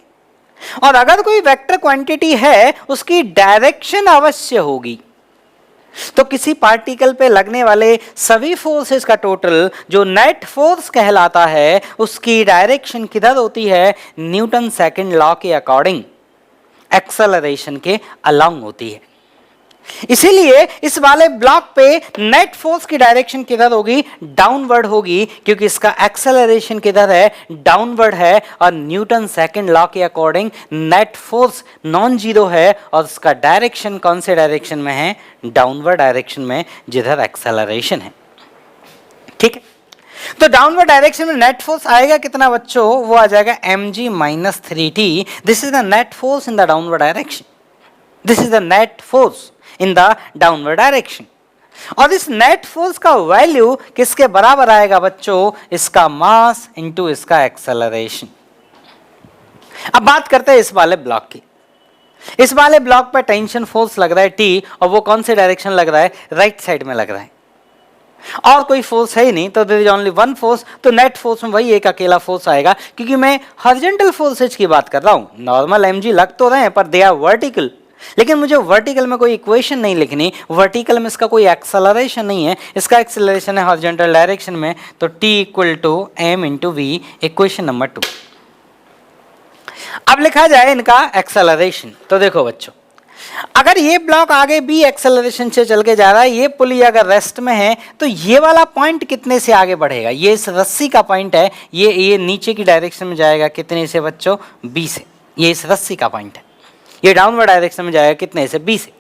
और अगर कोई वेक्टर क्वांटिटी है उसकी डायरेक्शन अवश्य होगी, तो किसी पार्टिकल पे लगने वाले सभी फोर्सेस का टोटल जो नेट फोर्स कहलाता है उसकी डायरेक्शन किधर होती है? न्यूटन सेकंड लॉ के अकॉर्डिंग एक्सेलरेशन के अलोंग होती है। इसीलिए इस वाले ब्लॉक पे नेट फोर्स की डायरेक्शन किधर होगी? डाउनवर्ड होगी, क्योंकि इसका एक्सेलरेशन किधर है? डाउनवर्ड है, और न्यूटन सेकंड लॉ के according net force non zero है, और उसका डायरेक्शन कौन से डायरेक्शन में है? डाउनवर्ड डायरेक्शन में, जिधर एक्सेलरेशन है। ठीक है, तो डाउनवर्ड डायरेक्शन में नेट फोर्स आएगा कितना बच्चों? वो आ जाएगा mg minus 3t। This is the net force in the downward direction, this is the net force in the downward direction. और इस नेट फोर्स का वैल्यू किसके बराबर आएगा बच्चों? इसका मास इंटू इसका एक्सेलरेशन। अब बात करते हैं इस वाले ब्लॉक की। इस वाले ब्लॉक पे टेंशन फोर्स लग रहा है T, और वो कौन से डायरेक्शन लग रहा है? राइट साइड में लग रहा है, और कोई फोर्स है ही नहीं, तो there is only one force. तो नेट फोर्स में वही एक अकेला फोर्स आएगा, क्योंकि मैं हॉरिजॉन्टल फोर्सेज की बात कर रहा हूं। नॉर्मल mg लग तो रहे हैं पर दे आर वर्टिकल, लेकिन मुझे वर्टिकल में कोई इक्वेशन नहीं लिखनी। वर्टिकल में इसका कोई एक्सेलरेशन नहीं है, इसका एक्सेलरेशन है हॉरिजॉन्टल डायरेक्शन में, तो T equal to m into v, equation number 2। अब लिखा जाए इनका एक्सेलरेशन। तो देखो बच्चों, अगर ये ब्लॉक आगे भी एक्सेलरेशन से चल के जा रहा है, ये पुली अगर रेस्ट में है, तो ये वाला पॉइंट कितने से आगे बढ़ेगा? ये इस रस्सी का पॉइंट है, ये नीचे की डायरेक्शन में जाएगा कितने से बच्चों? b से। ये इस रस्सी का पॉइंट है, ये डाउनवर्ड डायरेक्शन में जाएगा कितने से? b से।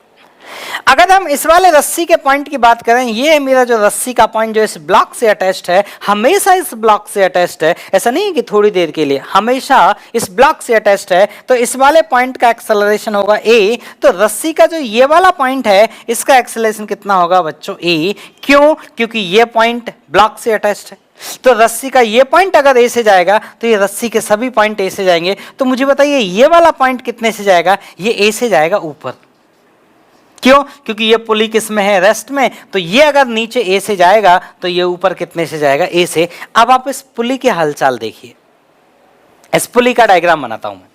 अगर हम इस वाले रस्सी के पॉइंट की बात करें, ये है मेरा जो रस्सी का पॉइंट जो इस ब्लॉक से अटैच्ड है, हमेशा इस ब्लॉक से अटैच्ड है, ऐसा नहीं है कि थोड़ी देर के लिए, हमेशा इस ब्लॉक से अटैच्ड है। तो इस वाले पॉइंट का एक्सेलरेशन होगा a। तो रस्सी का जो ये वाला पॉइंट है इसका एक्सेलरेशन कितना होगा बच्चों? a। क्यों? क्योंकि ये पॉइंट ब्लॉक से अटैच्ड है। तो रस्सी का ये पॉइंट अगर ए से जाएगा तो ये रस्सी के सभी पॉइंट ए से जाएंगे। तो मुझे बताइए ये वाला पॉइंट कितने से जाएगा? ये ए से जाएगा ऊपर। क्यों? क्योंकि ये पुली किस में है? रेस्ट में। तो ये अगर नीचे ए से जाएगा तो ये ऊपर कितने से जाएगा? ए से। अब आप इस पुली की हालचाल देखिए, इस पुली का डायग्राम बनाता हूं मैं,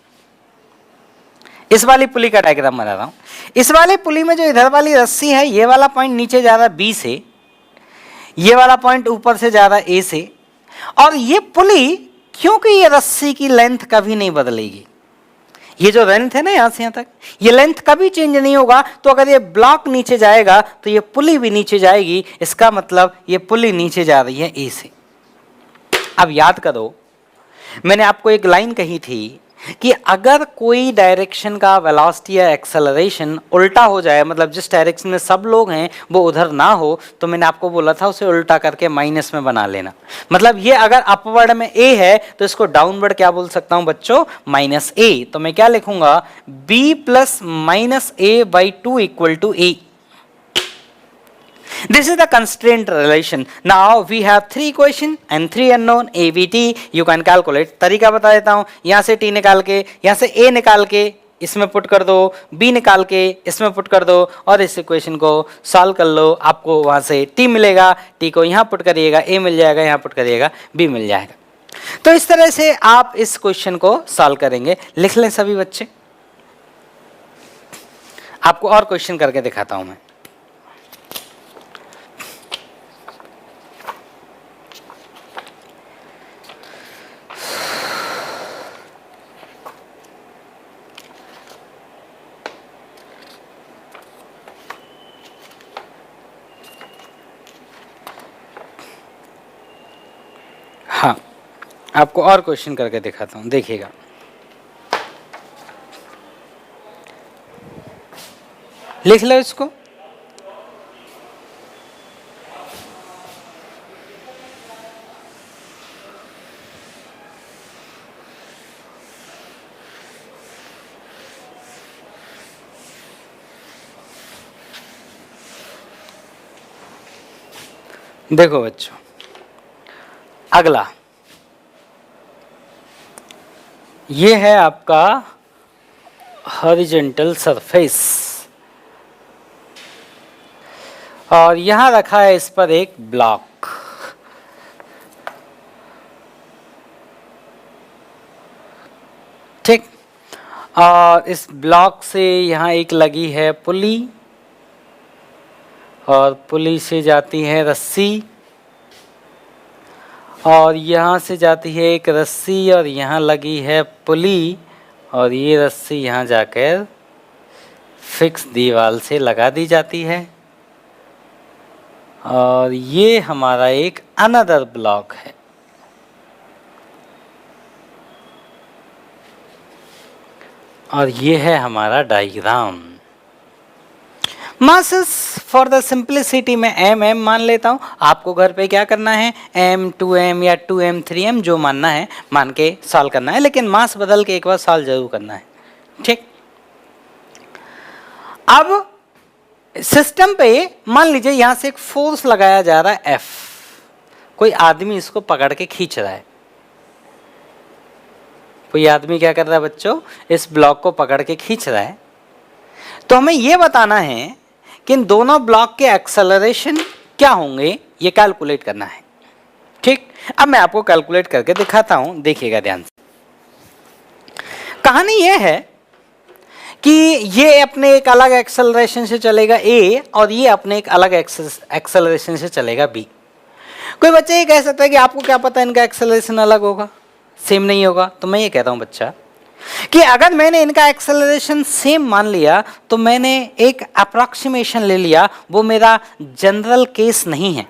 इस वाली पुली का डायग्राम बना रहा हूं। इस वाले पुली में जो इधर वाली रस्सी है, ये वाला पॉइंट नीचे जा रहा है बी से, ये वाला पॉइंट ऊपर से जा रहा है ए से। और ये पुली, क्योंकि ये रस्सी की लेंथ कभी नहीं बदलेगी, ये जो लेंथ है ना यहां से यहां तक, ये लेंथ कभी चेंज नहीं होगा। तो अगर ये ब्लॉक नीचे जाएगा तो ये पुली भी नीचे जाएगी। इसका मतलब ये पुली नीचे जा रही है ए से। अब याद करो, मैंने आपको एक लाइन कही थी कि अगर कोई डायरेक्शन का वेलोसिटी या एक्सेलरेशन उल्टा हो जाए, मतलब जिस डायरेक्शन में सब लोग हैं वो उधर ना हो, तो मैंने आपको बोला था उसे उल्टा करके माइनस में बना लेना। मतलब ये अगर अपवर्ड में a है तो इसको डाउनवर्ड क्या बोल सकता हूं बच्चों? Minus a। तो मैं क्या लिखूंगा? b plus minus a by 2 equal to a। This is the constraint relation. Now we have 3 equation and 3 unknown a, b, t. You can calculate. तरीका बता देता हूँ। यहाँ से t निकाल के, यहाँ से a निकाल के इसमें पुट कर दो, b निकाल के इसमें पुट कर दो, और इस इक्वेशन को सॉल्व कर लो। आपको वहाँ से t मिलेगा, t को यहाँ पुट करिएगा, a मिल जाएगा, यहाँ पुट करिएगा, b मिल जाएगा। तो इस तरह से आप इस क्वेश्चन को सॉल्व करेंगे। लिख लें सभी बच्चे। आपको और क्वेश्चन करके दिखाता हूँ मैं। हाँ, आपको और क्वेश्चन करके दिखाता हूं, देखिएगा। लिख लो इसको। देखो बच्चों, अगला ये है आपका हॉरिजॉन्टल सरफेस और यहां रखा है इस पर एक ब्लॉक। ठीक, और इस ब्लॉक से यहां एक लगी है पुली और पुली से जाती है रस्सी और यहाँ से जाती है एक रस्सी और यहाँ लगी है पुली और ये रस्सी यहाँ जाकर फिक्स दीवार से लगा दी जाती है और ये हमारा एक अनदर ब्लॉक है। और ये है हमारा diagram. Masses for the simplicity में एम मान लेता हूँ। आपको घर पे क्या करना है, m 2m या 2m 3m जो मानना है मान के सॉल्व करना है, लेकिन मास बदल के एक बार सॉल्व जरूर करना है। ठीक, अब सिस्टम पे मान लीजिए यहां से एक फोर्स लगाया जा रहा है F, कोई आदमी इसको पकड़ के खींच रहा है। कोई आदमी क्या कर रहा है बच्चों, इस ब्लॉक को पकड़ के खींच रहा है। तो हमें यह बताना है कि इन दोनों ब्लॉक के एक्सेलरेशन क्या होंगे, ये कैलकुलेट करना है। ठीक, अब मैं आपको कैलकुलेट करके दिखाता हूं, देखिएगा ध्यान से। कहानी यह है कि ये अपने एक अलग एक्सेलरेशन से चलेगा A और ये अपने एक अलग एक्सेलरेशन से चलेगा B। कोई बच्चा ये कह सकता है कि आपको क्या पता इनका एक्सेलरेशन अलग होगा, सेम नहीं होगा। तो मैं ये कहता हूं बच्चा कि अगर मैंने इनका एक्सेलरेशन सेम मान लिया तो मैंने एक अप्रॉक्सीमेशन ले लिया, वो मेरा जनरल केस नहीं है।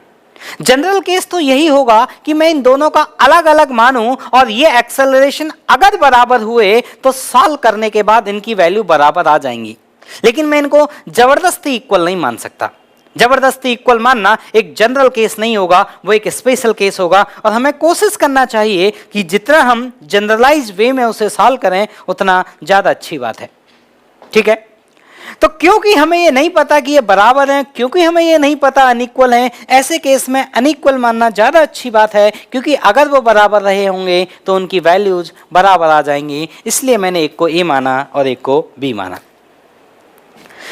जनरल केस तो यही होगा कि मैं इन दोनों का अलग अलग मानूं और ये एक्सेलरेशन अगर बराबर हुए तो सॉल्व करने के बाद इनकी वैल्यू बराबर आ जाएंगी। लेकिन मैं इनको जबरदस्ती इक्वल नहीं मान सकता। जबरदस्ती इक्वल मानना एक जनरल केस नहीं होगा, वो एक स्पेशल केस होगा। और हमें कोशिश करना चाहिए कि जितना हम जनरलाइज वे में उसे सॉल्व करें उतना ज्यादा अच्छी बात है। ठीक है, तो क्योंकि हमें ये नहीं पता कि ये बराबर हैं, क्योंकि हमें ये नहीं पता अनइक्वल हैं, ऐसे केस में अनइक्वल मानना ज्यादा अच्छी बात है, क्योंकि अगर वो बराबर रहे होंगे तो उनकी वैल्यूज बराबर आ जाएंगी। इसलिए मैंने एक को ए माना और एक को बी माना।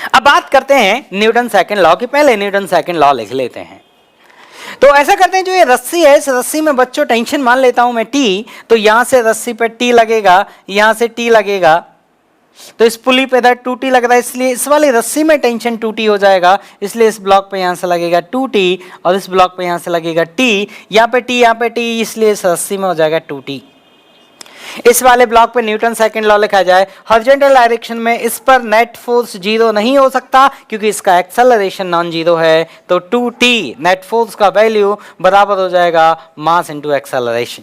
अब बात करते हैं न्यूटन सेकंड लॉ की। पहले न्यूटन सेकंड लॉ लिख लेते हैं। तो ऐसा करते हैं, जो ये रस्सी है, इस रस्सी में बच्चों टेंशन मान लेता हूं मैं टी, तो यहां से रस्सी पे टी लगेगा, यहां से टी लगेगा, तो इस पुली पे इधर 2t लग रहा है, इसलिए इस वाली रस्सी में टेंशन 2t हो जाएगा। इसलिए इस ब्लॉक पे यहां से लगेगा 2t और इस ब्लॉक पे यहां से लगेगा t, यहां पे t, यहां पे t, इसलिए इस रस्सी में हो जाएगा 2t। इस वाले ब्लॉक पे न्यूटन सेकंड लॉ लिखा जाए। हॉरिजॉन्टल डायरेक्शन में इस पर नेट फोर्स जीरो नहीं हो सकता क्योंकि इसका एक्सेलरेशन नॉन जीरो है। तो 2t नेट फोर्स का वैल्यू बराबर हो जाएगा मास इनटू एक्सेलरेशन।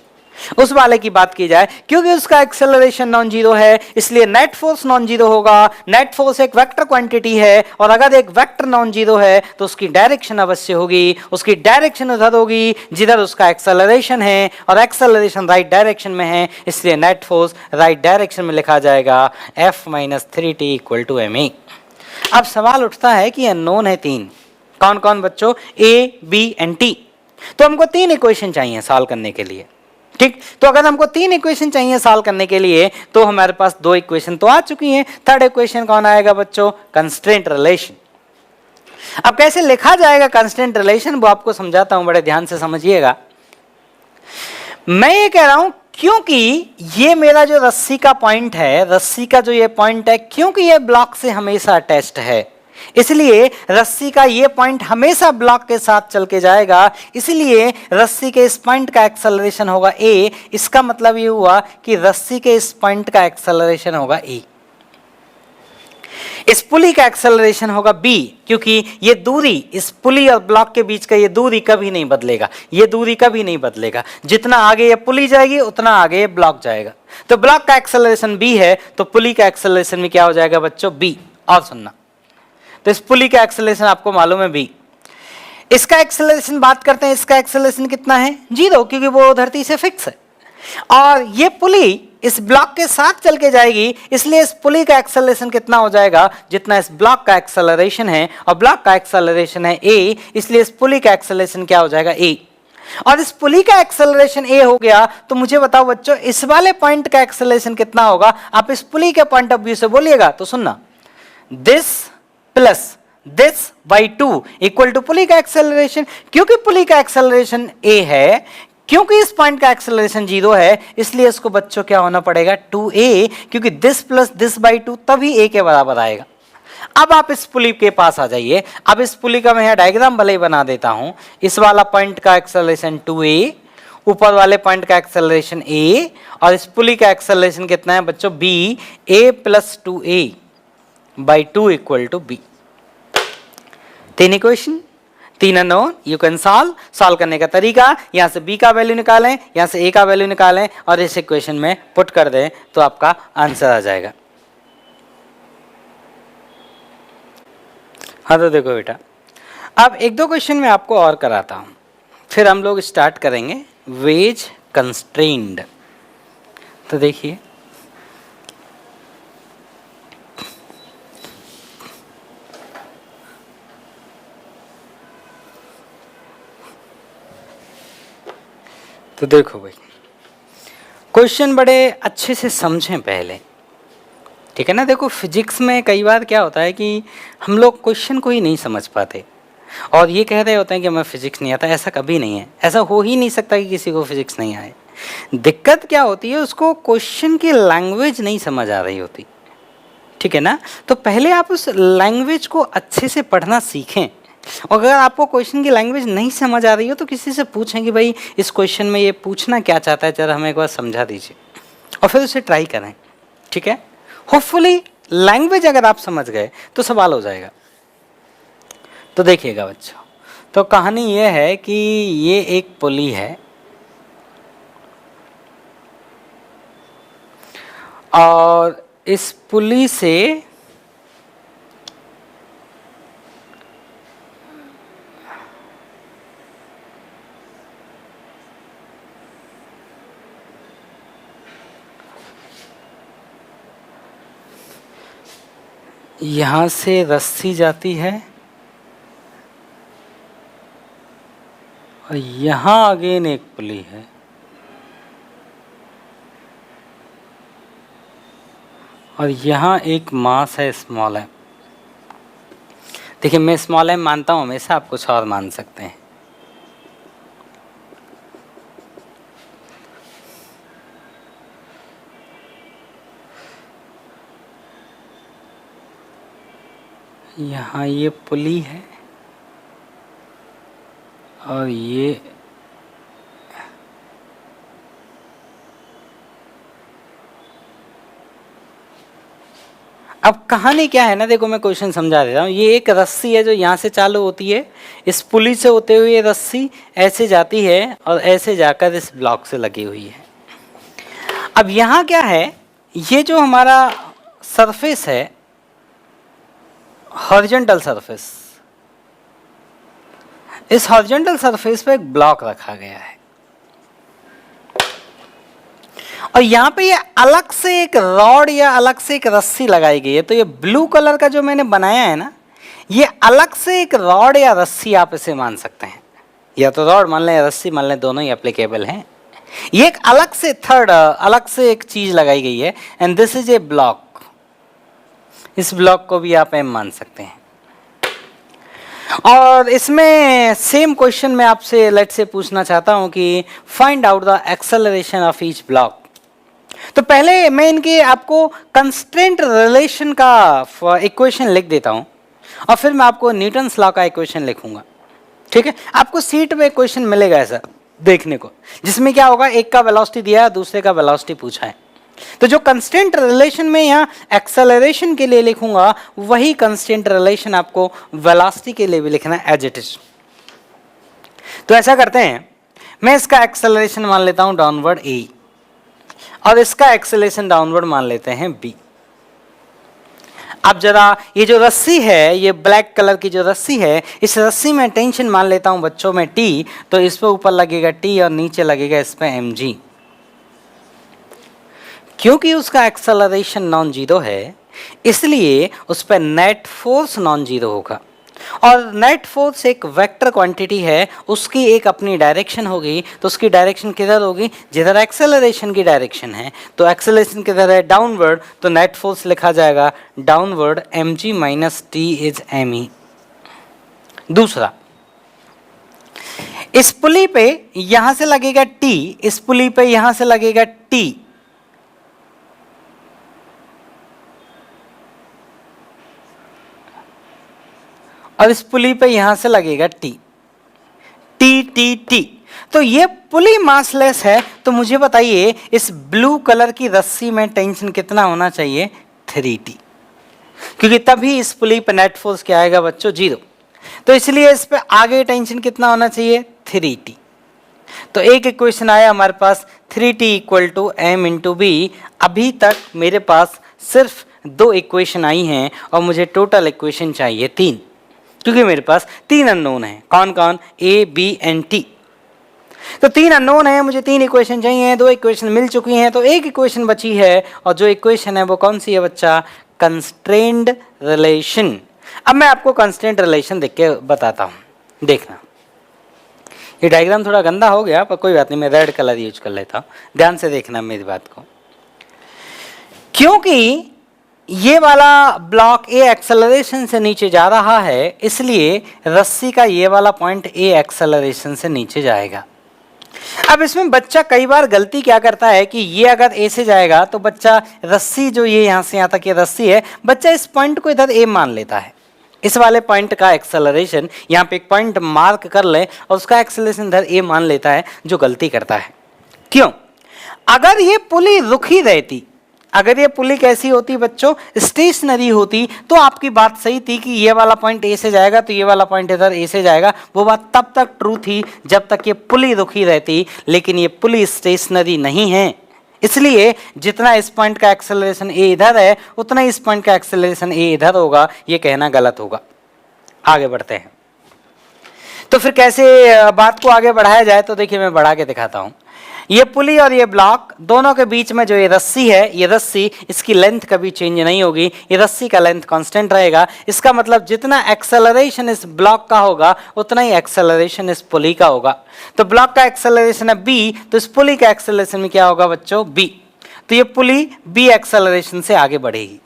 उस वाले की बात की जाए, क्योंकि उसका एक्सेलरेशन नॉन जीरो है इसलिए नेट फोर्स नॉन जीरो होगा। नेट फोर्स एक वेक्टर क्वांटिटी है और अगर एक वेक्टर नॉन जीरो है तो उसकी डायरेक्शन अवश्य होगी, उसकी डायरेक्शन उधर होगी जिधर उसका एक्सेलरेशन है और एक्सेलरेशन राइट डायरेक्शन में है, इसलिए नेट फोर्स राइट डायरेक्शन में लिखा जाएगा F - 3t = ma। अब सवाल उठता है कि अननोन है तीन, कौन कौन बच्चों, A, B एंड T। तो हमको तीन इक्वेशन चाहिए सॉल्व करने के लिए। ठीक, तो अगर हमको तीन इक्वेशन चाहिए सॉल्व करने के लिए तो हमारे पास दो इक्वेशन तो आ चुकी हैं। थर्ड इक्वेशन कौन आएगा बच्चों, कंस्ट्रेंट रिलेशन। अब कैसे लिखा जाएगा कंस्ट्रेंट रिलेशन, वो आपको समझाता हूं, बड़े ध्यान से समझिएगा। मैं ये कह रहा हूं क्योंकि ये मेरा जो रस्सी का पॉइंट है, रस्सी का जो ये पॉइंट है, क्योंकि ये ब्लॉक से हमेशा अटैच्ड है, इसलिए रस्सी का ये पॉइंट हमेशा ब्लॉक के साथ चल के जाएगा। इसलिए रस्सी के इस पॉइंट का एक्सेलरेशन होगा a। इसका मतलब ये हुआ कि रस्सी के इस पॉइंट का एक्सेलरेशन होगा a। इस पुली का एक्सेलरेशन होगा b, क्योंकि ये दूरी, इस पुली और ब्लॉक के बीच का ये दूरी कभी नहीं बदलेगा, ये दूरी कभी नहीं बदलेगा। जितना आगे ये पुली जाएगी उतना आगे ये ब्लॉक जाएगा। तो ब्लॉक का एक्सेलरेशन b है तो पुली का एक्सेलरेशन भी क्या हो जाएगा बच्चों, b। और सुनना, तो इस पुली का एक्सेलरेशन आपको मालूम है b। इसका एक्सेलरेशन बात करते हैं, इसका एक्सेलरेशन कितना है, जीरो, क्योंकि वो धरती से फिक्स है। और ये पुली इस ब्लॉक के साथ चल के जाएगी, इसलिए इस पुली का एक्सेलरेशन कितना हो जाएगा जितना इस ब्लॉक का एक्सेलरेशन है, और ब्लॉक का एक्सेलरेशन है a, इसलिए इस पुली का एक्सेलरेशन क्या हो जाएगा a। और इस पुली का एक्सेलरेशन a हो गया, तो मुझे बताओ बच्चों इस वाले पॉइंट का एक्सेलरेशन कितना होगा। आप इस पुली के पॉइंट ऑफ व्यू से बोलिएगा तो सुनना, this plus this by 2 equal to pulley का एक्सेलरेशन। क्योंकि पुली का एक्सेलरेशन a है, क्योंकि इस पॉइंट का एक्सेलरेशन 0 है, इसलिए इसको बच्चों क्या होना पड़ेगा 2a, क्योंकि दिस प्लस दिस बाई 2 तभी a के बराबर आएगा। अब आप इस पुली के पास आ जाइए। अब इस पुली का मैं यहां डायग्राम भले ही बना देता हूं। इस वाला पॉइंट का एक्सेलरेशन 2a, ऊपर वाले पॉइंट का एक्सेलरेशन a, और इस पुली का एक्सेलरेशन कितना है बच्चों b, a plus 2a by 2 equal to b। तीन इक्वेशन, तीन अननोन, यू कैन सॉल्व करने का तरीका, यहां से b का वैल्यू निकालें, यहां से a का वैल्यू निकालें और इस इक्वेशन में पुट कर दें तो आपका आंसर आ जाएगा। हाँ तो देखो बेटा, अब एक दो क्वेश्चन मैं आपको और कराता हूं, फिर हम लोग स्टार्ट करेंगे वेज कंस्ट्रेंड। तो देखिए, तो देखो भाई, क्वेश्चन बड़े अच्छे से समझें पहले, ठीक है ना। देखो फिजिक्स में कई बार क्या होता है कि हम लोग क्वेश्चन को ही नहीं समझ पाते और ये कह रहे होते हैं कि हमें फिजिक्स नहीं आता। ऐसा कभी नहीं है, ऐसा हो ही नहीं सकता कि किसी को फिजिक्स नहीं आए। दिक्कत क्या होती है, उसको क्वेश्चन की लैंग्वेज नहीं समझ आ रही होती, ठीक है ना। तो पहले आप उस लैंग्वेज को अच्छे से पढ़ना सीखें, और अगर आपको क्वेश्चन की लैंग्वेज नहीं समझ आ रही हो तो किसी से पूछें कि भाई इस क्वेश्चन में ये पूछना क्या चाहता है, जरा हमें एक बार समझा दीजिए, और फिर उसे ट्राई करें, ठीक है। होपफुली लैंग्वेज अगर आप समझ गए तो सवाल हो जाएगा। तो देखिएगा बच्चों, तो कहानी ये है कि ये एक पुली है और इस पुली से यहां से रस्सी जाती है और यहां अगेन एक पुली है, और यहां एक मास है स्मॉल एम। देखिए मैं स्मॉल एम मानता हूं हमेशा, आप कुछ और मान सकते हैं। यहाँ ये पुली है और ये अब कहानी क्या है ना, देखो मैं क्वेश्चन समझा देता हूँ। ये एक रस्सी है जो यहाँ से चालू होती है, इस पुली से होते हुए रस्सी ऐसे जाती है और ऐसे जाकर इस ब्लॉक से लगी हुई है। अब यहाँ क्या है, ये जो हमारा सरफेस है हॉरिजॉन्टल सरफेस, इस हॉरिजॉन्टल सरफेस पे एक ब्लॉक रखा गया है और यहाँ पे ये अलग से एक रॉड या अलग से एक रस्सी लगाई गई है। तो ये ब्लू कलर का जो मैंने बनाया है ना, ये अलग से एक रॉड या रस्सी आप इसे मान सकते हैं, या तो रॉड मान लें या रस्सी मान लें, दोनों ही एप्लीकेबल हैं। ये एक अलग से अलग से एक चीज लगाई गई है and this is a block. इस ब्लॉक को भी आप एम मान सकते हैं। और इसमें सेम क्वेश्चन मैं आपसे लेट से पूछना चाहता हूं कि find out the acceleration of each block. तो पहले मैं इनके आपको कंस्ट्रेंट रिलेशन का इक्वेशन लिख देता हूं और फिर मैं आपको न्यूटन्स लॉ का इक्वेशन लिखूंगा, ठीक है। आपको सीट में क्वेश्चन मिलेगा ऐसा देखने को, जिसमें क्या होगा, एक का वेलोसिटी दिया है, दूसरे का वेलोसिटी पूछा है। तो जो कंस्टेंट रिलेशन में यहाँ एक्सेलरेशन के लिए लिखूंगा, वही कंस्टेंट रिलेशन आपको वेलोसिटी के लिए भी लिखना है एज इट इज। तो ऐसा करते हैं, मैं इसका एक्सेलरेशन मान लेता हूं डाउनवर्ड a और इसका एक्सेलरेशन डाउनवर्ड मान लेते हैं b। अब जरा ये जो रस्सी है, ये ब्लैक कलर की जो रस्सी है, इस रस्सी में टेंशन मान लेता हूं बच्चों में t, तो इस पे ऊपर लगेगा t और नीचे लगेगा इस पे mg। क्योंकि उसका एक्सेलरेशन नॉन जीरो है, इसलिए उस पर नेट फोर्स नॉन जीरो होगा। और नेट फोर्स एक वेक्टर क्वांटिटी है, उसकी एक अपनी डायरेक्शन होगी, तो उसकी डायरेक्शन किधर होगी, जिधर एक्सेलरेशन की डायरेक्शन है। तो एक्सेलरेशन किधर है, डाउनवर्ड, तो नेट फोर्स लिखा जाएगा downward mg minus T is me। दूसरा, इस पुली पे यहां से लगेगा T, इस पुली पे यहां से लगेगा T, और इस पुली पे यहां से लगेगा T, T T T। तो ये पुली मासलेस है, तो मुझे बताइए इस ब्लू कलर की रस्सी में टेंशन कितना होना चाहिए, 3T, क्योंकि तभी इस पुली पे नेट फोर्स क्या आएगा बच्चों, जीरो। तो इसलिए इस पे आगे टेंशन कितना होना चाहिए, 3T। तो एक इक्वेशन आया हमारे पास 3T equal to m into b. अभी तक मेरे पास सिर्फ 2 इक्वेशन आई हैं और मुझे टोटल इक्वेशन चाहिए 3, क्योंकि मेरे पास 3 अननोन हैं। कौन कौन, ए बी एंड टी। तो 3 अननोन है, मुझे 3 इक्वेशन चाहिए, 2 इक्वेशन मिल चुकी हैं, तो एक इक्वेशन बची है, और जो इक्वेशन है वो कौन सी है बच्चा, कंस्ट्रेंड रिलेशन। अब मैं आपको कंस्ट्रेंट रिलेशन देख के बताता हूं, देखना। ये डायग्राम थोड़ा गंदा हो गया, पर कोई बात नहीं, मैं रेड कलर यूज कर लेता हूं, ध्यान से देखना मेरी बात को। क्योंकि ये वाला ब्लॉक ए एक्सेलरेशन से नीचे जा रहा है, इसलिए रस्सी का ये वाला पॉइंट ए एक्सेलरेशन से नीचे जाएगा। अब इसमें बच्चा कई बार गलती क्या करता है कि ये अगर ए से जाएगा तो बच्चा रस्सी जो ये यहां से यहां तक ये रस्सी है, बच्चा इस पॉइंट को इधर ए मान लेता है। इस वाले पॉइंट का एक्सेलरेशन, यहाँ पे एक पॉइंट मार्क कर ले और उसका एक्सेलरेशन इधर ए मान लेता है, जो गलती करता है। क्यों, अगर ये पुली रुकी रहती, अगर ये पुली कैसी होती बच्चों, स्टेशनरी होती, तो आपकी बात सही थी कि ये वाला पॉइंट ए से जाएगा तो ये वाला पॉइंट इधर ए से जाएगा। वो बात तब तक ट्रू थी जब तक ये पुली रुकी रहती, लेकिन ये पुली स्टेशनरी नहीं है, इसलिए जितना इस पॉइंट का एक्सेलरेशन ए इधर है, उतना इस पॉइंट का एक्सेलरेशन ए इधर होगा। ये कहना गलत होगा। आगे बढ़ते हैं, तो फिर कैसे बात को आगे बढ़ाया जाए, तो देखिए मैं बढ़ा के दिखाता हूं। ये पुली और ये ब्लॉक दोनों के बीच में जो ये रस्सी है, ये रस्सी, इसकी लेंथ कभी चेंज नहीं होगी, ये रस्सी का लेंथ कांस्टेंट रहेगा। इसका मतलब जितना एक्सेलरेशन इस ब्लॉक का होगा, उतना ही एक्सेलरेशन इस पुली का होगा। तो ब्लॉक का एक्सेलरेशन है b, तो इस पुली का एक्सेलरेशन में क्या होगा बच्चों, b। तो ये पुली b एक्सेलरेशन से आगे बढ़ेगी।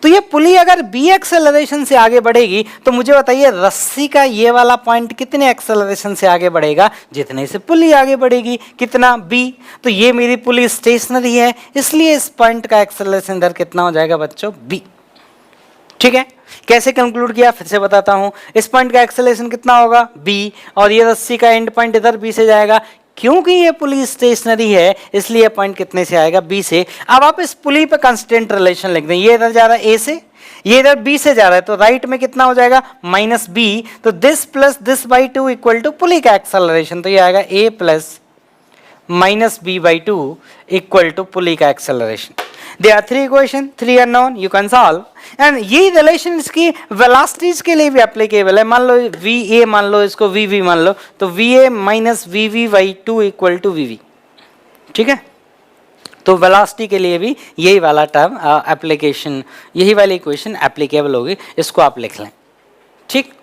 तो ये पुली अगर b एक्सेलरेशन से आगे बढ़ेगी, तो मुझे बताइए रस्सी का ये वाला पॉइंट कितने एक्सेलरेशन से आगे बढ़ेगा, जितने से पुली आगे बढ़ेगी, कितना, b। तो ये मेरी पुली स्टेशनरी है, इसलिए इस पॉइंट का एक्सेलरेशन इधर कितना हो जाएगा बच्चों, b। ठीक है, कैसे कंक्लूड किया फिर से बताता हूं। इस पॉइंट का एक्सेलरेशन कितना होगा, b, और ये रस्सी का एंड पॉइंट इधर b से जाएगा। क्योंकि ये पुली स्टेशनरी है, इसलिए पॉइंट कितने से आएगा, b से। अब आप इस पुली पे कांस्टेंट रिलेशन लिख दें, ये इधर जा रहा है a से, ये इधर b से जा रहा है, तो राइट में कितना हो जाएगा, माइनस b। तो this plus this by two equal to pulley का एक्सेलरेशन, तो ये आएगा a plus minus b by two equal to pulley का acceleration. There are 3 equation, 3 unknown, you can solve। And ये रिलेशन इसकी वेलोसिटीज के लिए भी एप्लीकेबल है। मान लो va मान लो, इसको vv मान लो, तो va minus vv by two equal to vv। ठीक है, तो वेलोसिटी के लिए भी यही वाला टर्म एप्लीकेशन, यही वाली इक्वेशन एप्लीकेबल होगी, इसको आप लिख लें। ठीक,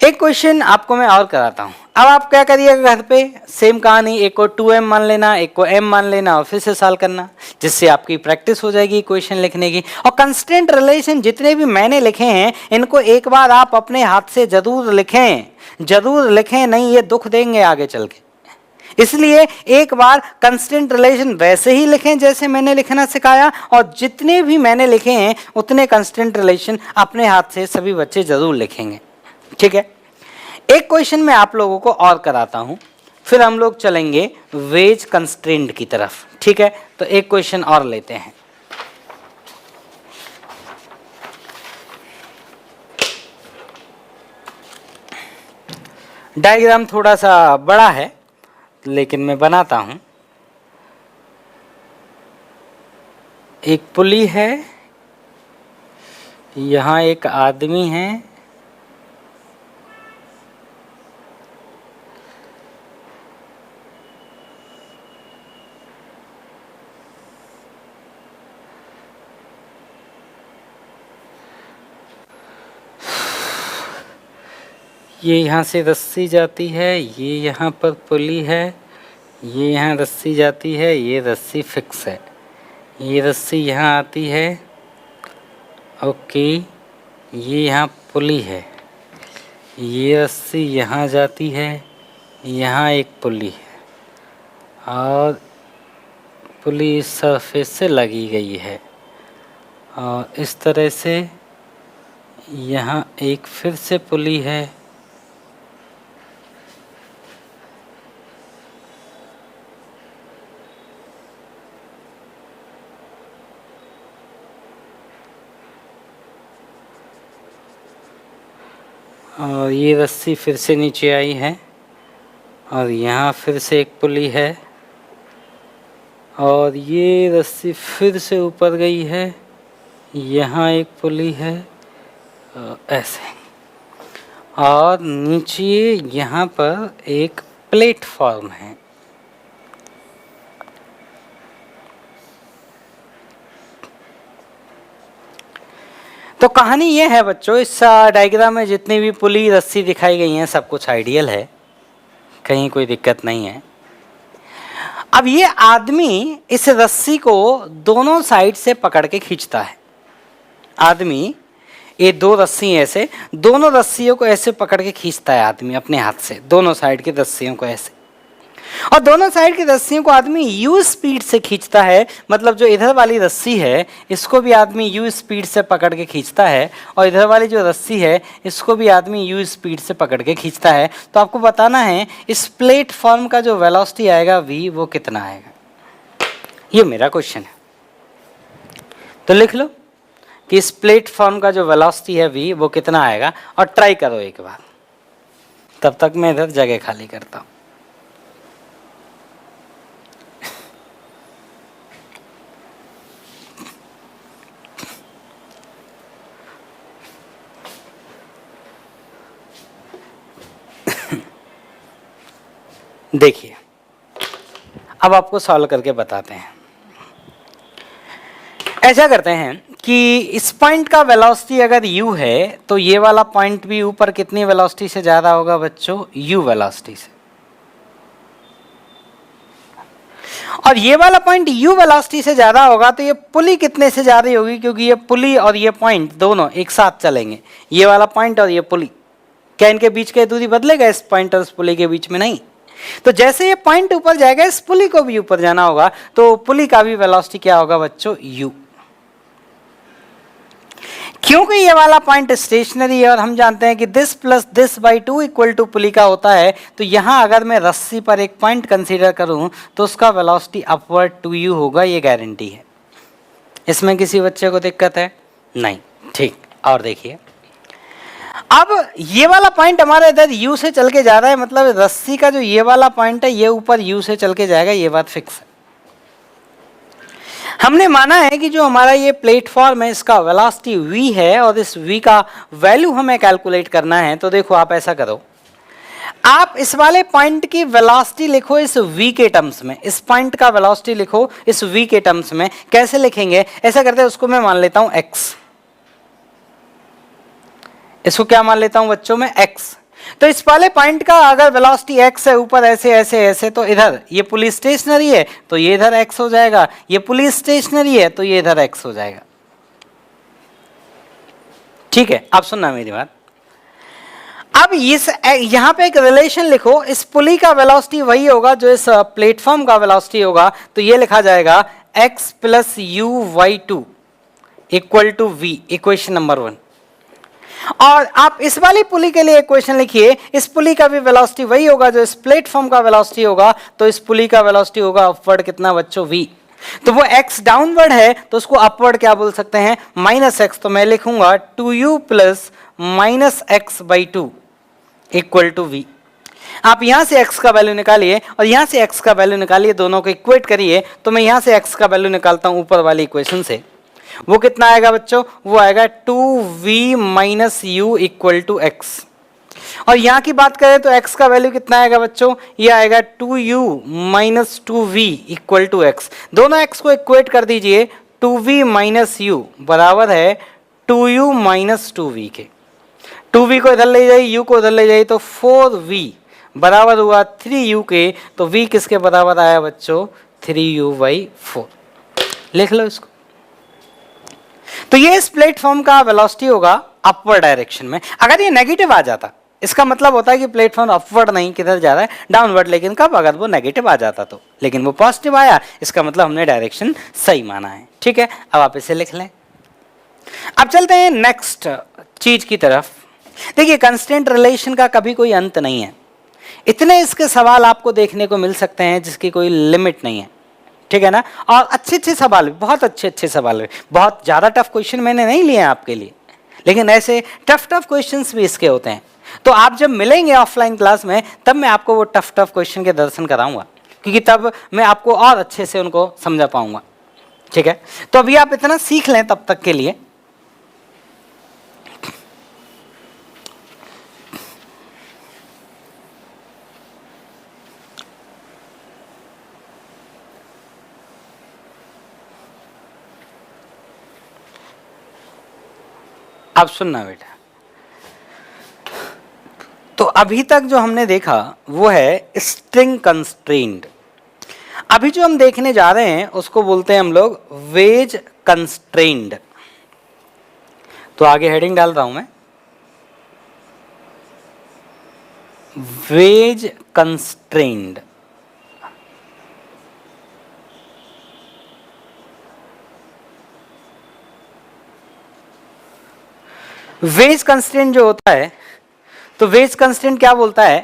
एक क्वेश्चन आपको मैं और कराता हूं। अब आप क्या करिएगा घर पे, सेम कहानी, एक को 2m मान लेना, एक को m मान लेना, और फिर से सॉल्व करना, जिससे आपकी प्रैक्टिस हो जाएगी क्वेश्चन लिखने की। और कंस्टेंट रिलेशन जितने भी मैंने लिखे हैं, इनको एक बार आप अपने हाथ से जरूर लिखें, जरूर लिखें, नहीं ये दुख देंगे आगे चल के। इसलिए एक बार कंस्टेंट रिलेशन वैसे ही लिखें जैसे मैंने लिखना सिखाया, और जितने भी मैंने लिखे हैं उतने कंस्टेंट रिलेशन अपने हाथ से सभी बच्चे जरूर लिखेंगे। ठीक है, एक क्वेश्चन मैं आप लोगों को और कराता हूं, फिर हम लोग चलेंगे वेज कंस्ट्रेंट की तरफ। ठीक है, तो एक क्वेश्चन और लेते हैं। डायग्राम थोड़ा सा बड़ा है, लेकिन मैं बनाता हूं। एक पुली है, यहां एक आदमी है, ये यहाँ से रस्सी जाती है, ये यहाँ पर पुली है, ये यहाँ रस्सी जाती है, ये रस्सी फिक्स है, ये रस्सी यहाँ आती है, ओके, ये यहाँ पुली है, ये रस्सी यहाँ जाती है, यहाँ एक पुली है और पुली इस सरफेस से लगी गई है और इस तरह से यहाँ एक फिर से पुली है, और ये रस्सी फिर से नीचे आई है और यहाँ फिर से एक पुली है और ये रस्सी फिर से ऊपर गई है, यहाँ एक पुली है ऐसे, और नीचे यहाँ पर एक प्लेटफॉर्म है। तो कहानी ये है बच्चों, इस डायग्राम में जितनी भी पुली रस्सी दिखाई गई हैं सब कुछ आइडियल है, कहीं कोई दिक्कत नहीं है। अब ये आदमी इस रस्सी को दोनों साइड से पकड़ के खींचता है। आदमी ये दो रस्सी ऐसे, दोनों रस्सियों को ऐसे पकड़ के खींचता है आदमी अपने हाथ से, दोनों साइड की रस्सियों को ऐसे, और दोनों साइड की रस्सियों को आदमी यू स्पीड से खींचता है। मतलब जो इधर वाली रस्सी है इसको भी आदमी यू स्पीड से पकड़ के खींचता है और इधर वाली जो रस्सी है इसको भी आदमी यू स्पीड से पकड़ के खींचता है। तो आपको बताना है इस प्लेटफॉर्म का जो वेलोसिटी आएगा v वो कितना आएगा, ये मेरा क्वेश्चन है। तो लिख लो कि इस प्लेटफॉर्म का जो वेलोसिटी है v वो कितना आएगा और ट्राई करो एक बार। तब तक मैं इधर जगह खाली करता हूँ। देखिए अब आपको सॉल्व करके बताते हैं। ऐसा करते हैं कि इस पॉइंट का वेलोसिटी अगर u है तो ये वाला पॉइंट भी ऊपर कितनी वेलोसिटी से ज़्यादा होगा बच्चों, u वेलोसिटी से, और ये वाला पॉइंट u वेलोसिटी से ज़्यादा होगा तो ये पुली कितने से जा रही होगी, क्योंकि ये पुली और ये पॉइंट दोनों एक साथ चलेंगे, ये वाला पॉइंट और ये पुली। क्या इनके बीच की दूरी बदलेगा इस पॉइंट और इस पुली के बीच में? नहीं। तो जैसे ये पॉइंट ऊपर जाएगा इस पुली को भी ऊपर जाना होगा, तो पुली का भी वेलोसिटी क्या होगा बच्चों, u। क्योंकि ये वाला पॉइंट स्टेशनरी है और हम जानते हैं कि this plus this by two equal to pulley का होता है, तो यहां अगर मैं रस्सी पर एक पॉइंट कंसीडर करूं तो उसका वेलोसिटी अपवर्ड टू u होगा, ये गारंटी है। इसमें किसी बच्चे को दिक्कत है? नहीं। ठीक, और देखिए अब ये वाला पॉइंट हमारे इधर u से चल के जा रहा है, मतलब रस्सी का जो ये वाला पॉइंट है ये ऊपर u से चल के जाएगा, ये बात फिक्स है। हमने माना है कि जो हमारा ये प्लेटफॉर्म है इसका वेलोसिटी v है और इस v का वैल्यू हमें कैलकुलेट करना है। तो देखो आप ऐसा करो, आप इस वाले पॉइंट की वेलोसिटी लिखो इस v के टर्म्स में, इस पॉइंट का वेलोसिटी लिखो इस v के टर्म्स में। कैसे लिखेंगे? ऐसा करते हैं, उसको मैं मान लेता हूं x, इसको क्या मान लेता हूं बच्चों में, x। तो इस वाले पॉइंट का अगर वेलोसिटी x है ऊपर ऐसे ऐसे ऐसे, तो इधर ये पुली स्टेशनरी है तो ये इधर x हो जाएगा, ये पुली स्टेशनरी है तो ये इधर x हो जाएगा। ठीक है, आप सुनना मेरी बात। अब इस यहां पे एक रिलेशन लिखो, इस पुली का वेलोसिटी वही होगा जो इस प्लेटफॉर्म का वेलोसिटी होगा, तो ये लिखा जाएगा x plus u/2 equal to v, equation number 1। और आप इस वाली पुली के लिए इक्वेशन लिखिए, इस पुली का भी वेलोसिटी वही होगा जो इस प्लेटफॉर्म का वेलोसिटी होगा, तो इस पुली का वेलोसिटी होगा अपवर्ड कितना बच्चों, v। तो वो x डाउनवर्ड है तो उसको अपवर्ड क्या बोल सकते हैं, -x। तो मैं लिखूंगा 2u plus -x/2 equal to v। आप यहां से x का वैल्यू निकालिए और यहां से x का वैल्यू निकालिए, दोनों को इक्वेट करिए। तो मैं यहां से x का वैल्यू निकालता हूं ऊपर वाली इक्वेशन से, वो कितना आएगा बच्चों, वो आएगा 2v minus u equal to x। और यहां की बात करें तो x का वैल्यू कितना आएगा बच्चों, ये आएगा 2u minus 2v equal to x। दोनों x को इक्वेट कर दीजिए, 2v माइनस u बराबर है 2u माइनस 2v के। 2v को इधर ले जाइए, u को इधर ले जाइए, तो 4v बराबर हुआ 3u के। तो v किसके बराबर आया बच्चों? 3u/4। लिख लो इसको। तो ये इस प्लेटफॉर्म का वेलोसिटी होगा अपवर्ड डायरेक्शन में। अगर ये नेगेटिव आ जाता, इसका मतलब होता है कि प्लेटफॉर्म अपवर्ड नहीं, किधर जा रहा है? डाउनवर्ड। लेकिन कब? अगर वो नेगेटिव आ जाता तो। लेकिन वो पॉजिटिव आया, इसका मतलब हमने डायरेक्शन सही माना है। ठीक है, अब आप इसे लिख लें। अब चलते हैं नेक्स्ट चीज की तरफ। देखिए, कंस्टेंट रिलेशन का कभी कोई अंत नहीं है। इतने इसके सवाल आपको देखने को मिल सकते हैं जिसकी कोई लिमिट नहीं है। ठीक है ना? और अच्छे अच्छे सवाल, बहुत अच्छे अच्छे सवाल, बहुत ज़्यादा टफ क्वेश्चन मैंने नहीं लिए हैं आपके लिए, लेकिन ऐसे टफ क्वेश्चंस भी इसके होते हैं। तो आप जब मिलेंगे ऑफलाइन क्लास में, तब मैं आपको वो टफ क्वेश्चन के दर्शन कराऊंगा, क्योंकि तब मैं आपको और अच्छे से उनको समझा पाऊंगा। ठीक है, तो अभी आप इतना सीख लें तब तक के लिए। अब सुनना बेटा, तो अभी तक जो हमने देखा वो है स्ट्रिंग कंस्ट्रेंट। अभी जो हम देखने जा रहे हैं उसको बोलते हैं हम लोग वेज कंस्ट्रेंट। तो आगे हेडिंग डाल रहा हूं मैं, वेज कंस्ट्रेंट। वेज कंस्ट्रेंट जो होता है, तो वेज कंस्ट्रेंट क्या बोलता है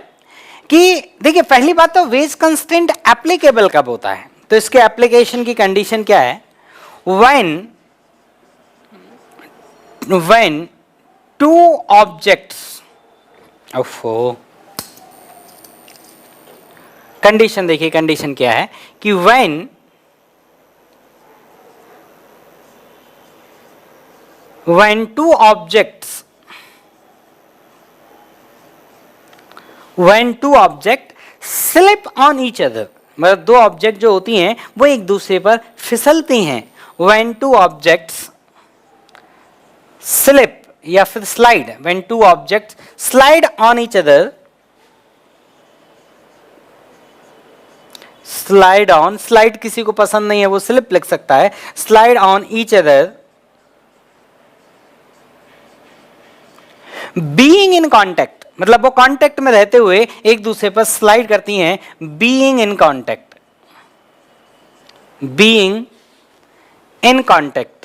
कि देखिए, पहली बात तो वेज कंस्ट्रेंट एप्लीकेबल कब होता है? तो इसके एप्लीकेशन की कंडीशन क्या है? when two objects, कंडीशन देखिए, कंडीशन क्या है कि when two objects slip on each other, मतलब दो ऑब्जेक्ट जो होती हैं वो एक दूसरे पर फिसलती हैं। when two objects slip या फिर slide, when two objects slide on each other, slide किसी को पसंद नहीं है, वो slip लिख सकता है। slide on each other being in contact, मतलब वो कॉन्टैक्ट में रहते हुए एक दूसरे पर स्लाइड करती हैं। Being in contact, being in contact.